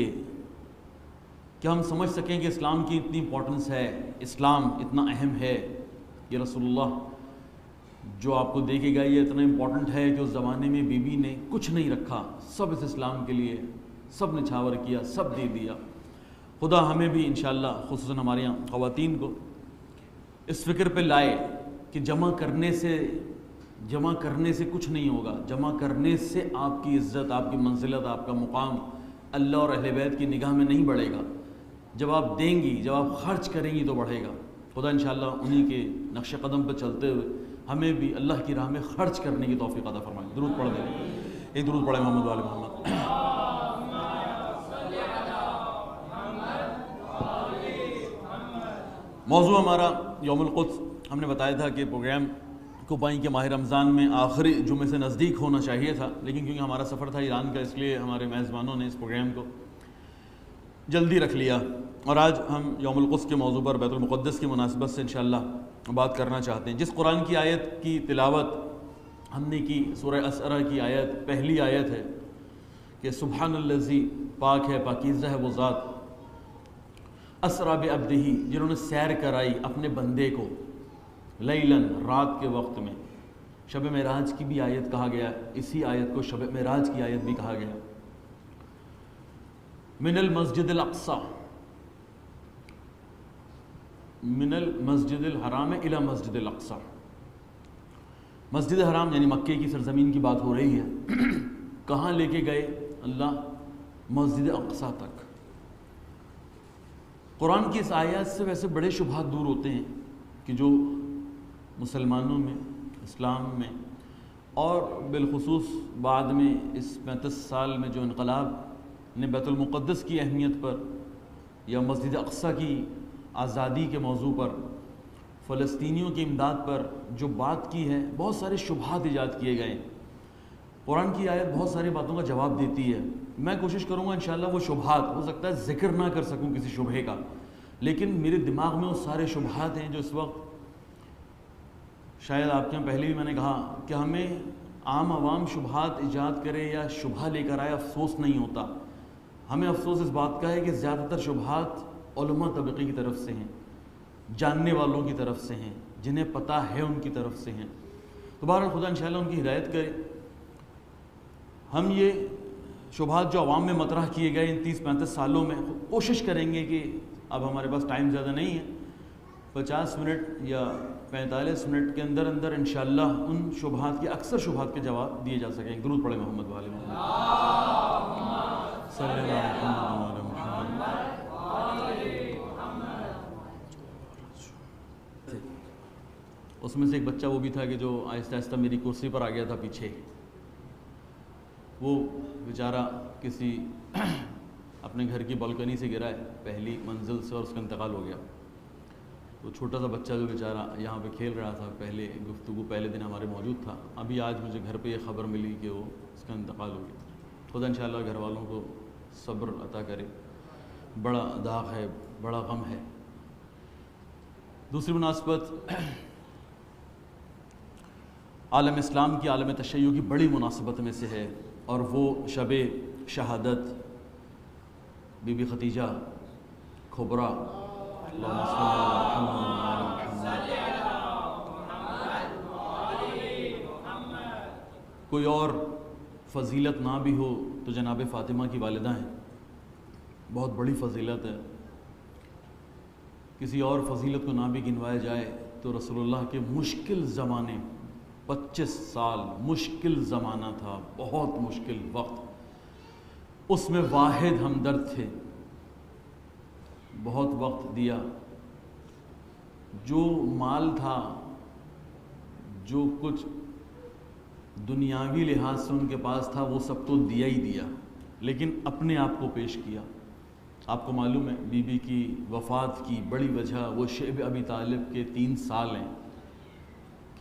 کہ ہم سمجھ سکیں کہ اسلام کی اتنی امپورٹنس ہے، اسلام اتنا اہم ہے، یہ رسول اللہ جو آپ کو دے کے گئے یہ اتنا امپورٹنٹ ہے کہ اس زمانے میں بی بی نے کچھ نہیں رکھا، سب اس اسلام کے لیے سب نچھاور کیا، سب دے دیا۔ خدا ہمیں بھی انشاءاللہ خصوصاً ہمارے یہاں خواتین کو اس فکر پہ لائے کہ جمع کرنے سے کچھ نہیں ہوگا، جمع کرنے سے آپ کی عزت، آپ کی منزلت، آپ کا مقام اللہ اور اہل بیت کی نگاہ میں نہیں بڑھے گا۔ جب آپ دیں گی، جب آپ خرچ کریں گی تو بڑھے گا۔ خدا انشاءاللہ انہی کے نقش قدم پہ چلتے ہوئے ہمیں بھی اللہ کی راہ میں خرچ کرنے کی توفیق عطا فرمائے۔ درود پڑھ دیں، ایک درود پڑھیں محمد وآل محمد۔ موضوع ہمارا یوم القدس، ہم نے بتایا تھا کہ پروگرام کو پائیں کہ ماہ رمضان میں آخری جمعے سے نزدیک ہونا چاہیے تھا، لیکن کیونکہ ہمارا سفر تھا ایران کا، اس لیے ہمارے میزبانوں نے اس پروگرام کو جلدی رکھ لیا، اور آج ہم یوم القدس کے موضوع پر بیت المقدس کی مناسبت سے انشاءاللہ بات کرنا چاہتے ہیں۔ جس قرآن کی آیت کی تلاوت ہم نے کی، سورہ اسرا کی آیت، پہلی آیت ہے کہ سبحان الذی، پاک ہے، پاکیزہ ہے وہ ذات، اسرا بعبدہ، جنہوں نے سیر کرائی اپنے بندے کو، لیلاً، رات کے وقت میں۔ شب معراج کی بھی آیت کہا گیا، اسی آیت کو شب معراج کی آیت بھی کہا گیا۔ من المسجد الاقصی، من المسجد الحرام الی مسجد الاقصی، مسجد حرام یعنی مکے کی سرزمین کی بات ہو رہی ہے۔ کہاں لے کے گئے اللہ؟ مسجد اقصی تک۔ قرآن کی اس آیات سے ویسے بڑے شبہات دور ہوتے ہیں کہ جو مسلمانوں میں، اسلام میں، اور بالخصوص بعد میں اس 35 سال میں جو انقلاب نے بیت المقدس کی اہمیت پر یا مسجد اقصی کی آزادی کے موضوع پر، فلسطینیوں کی امداد پر جو بات کی ہے، بہت سارے شبہات ایجاد کیے گئے ہیں۔ قرآن کی آیت بہت ساری باتوں کا جواب دیتی ہے۔ میں کوشش کروں گا انشاءاللہ وہ شبہات، ہو سکتا ہے ذکر نہ کر سکوں کسی شبہے کا، لیکن میرے دماغ میں وہ سارے شبہات ہیں جو اس وقت شاید آپ کے یہاں پہلے بھی میں نے کہا کہ ہمیں عام عوام شبہات ایجاد کرے یا شبہ لے کر آئے افسوس نہیں ہوتا، ہمیں افسوس اس بات کا ہے کہ زیادہ تر شبہات علماء طبقے کی طرف سے ہیں، جاننے والوں کی طرف سے ہیں، جنہیں پتہ ہے ان کی طرف سے ہیں۔ تو بہرحال خدا انشاءاللہ ان کی ہدایت کرے۔ ہم یہ شبہات جو عوام میں مطرح کیے گئے ان 30-35 سالوں میں، کوشش کریں گے کہ اب ہمارے پاس ٹائم زیادہ نہیں ہے، 50 منٹ یا 45 منٹ کے اندر اندر انشاءاللہ ان شبہات کے، اکثر شبہات کے جواب دیے جا سکیں۔ درود پڑھیں محمد وآل محمد۔ صلی اللہ علیہ وسلم۔ اس میں سے ایک بچہ وہ بھی تھا کہ جو آہستہ آہستہ میری کرسی پر آ گیا تھا پیچھے، وہ بیچارہ کسی اپنے گھر کی بالکنی سے گرا ہے، پہلی منزل سے، اور اس کا انتقال ہو گیا۔ وہ چھوٹا سا بچہ جو بیچارہ یہاں پہ کھیل رہا تھا، پہلے گفتگو پہلے دن ہمارے موجود تھا، ابھی آج مجھے گھر پہ یہ خبر ملی کہ وہ اس کا انتقال ہو گیا۔ خدا انشاءاللہ گھر والوں کو صبر عطا کرے، بڑا داغ ہے، بڑا غم ہے۔ دوسری مناسبت عالم اسلام کی، عالم تشیع کی بڑی مناسبت میں سے ہے، اور وہ شب شہادت بی بی خدیجہ کبریٰ، اللہم صل علی محمد۔ کوئی اور فضیلت نہ بھی ہو تو جناب فاطمہ کی والدہ ہیں، بہت بڑی فضیلت ہے۔ کسی اور فضیلت کو نہ بھی گنوایا جائے تو رسول اللہ کے مشکل زمانے، 25 سال مشکل زمانہ تھا، بہت مشکل وقت، اس میں واحد ہمدرد تھے، بہت وقت دیا، جو مال تھا، جو کچھ دنیاوی لحاظ سے ان کے پاس تھا، وہ سب تو دیا ہی دیا، لیکن اپنے آپ کو پیش کیا۔ آپ کو معلوم ہے بی بی کی وفات کی بڑی وجہ وہ شیب ابی طالب کے 3 سال ہیں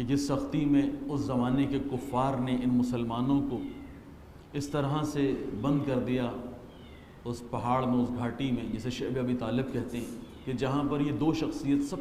کہ جس سختی میں اس زمانے کے کفار نے ان مسلمانوں کو اس طرح سے بند کر دیا اس پہاڑ میں، اس گھاٹی میں، جسے شعب ابی طالب کہتے ہیں، کہ جہاں پر یہ دو شخصیت سب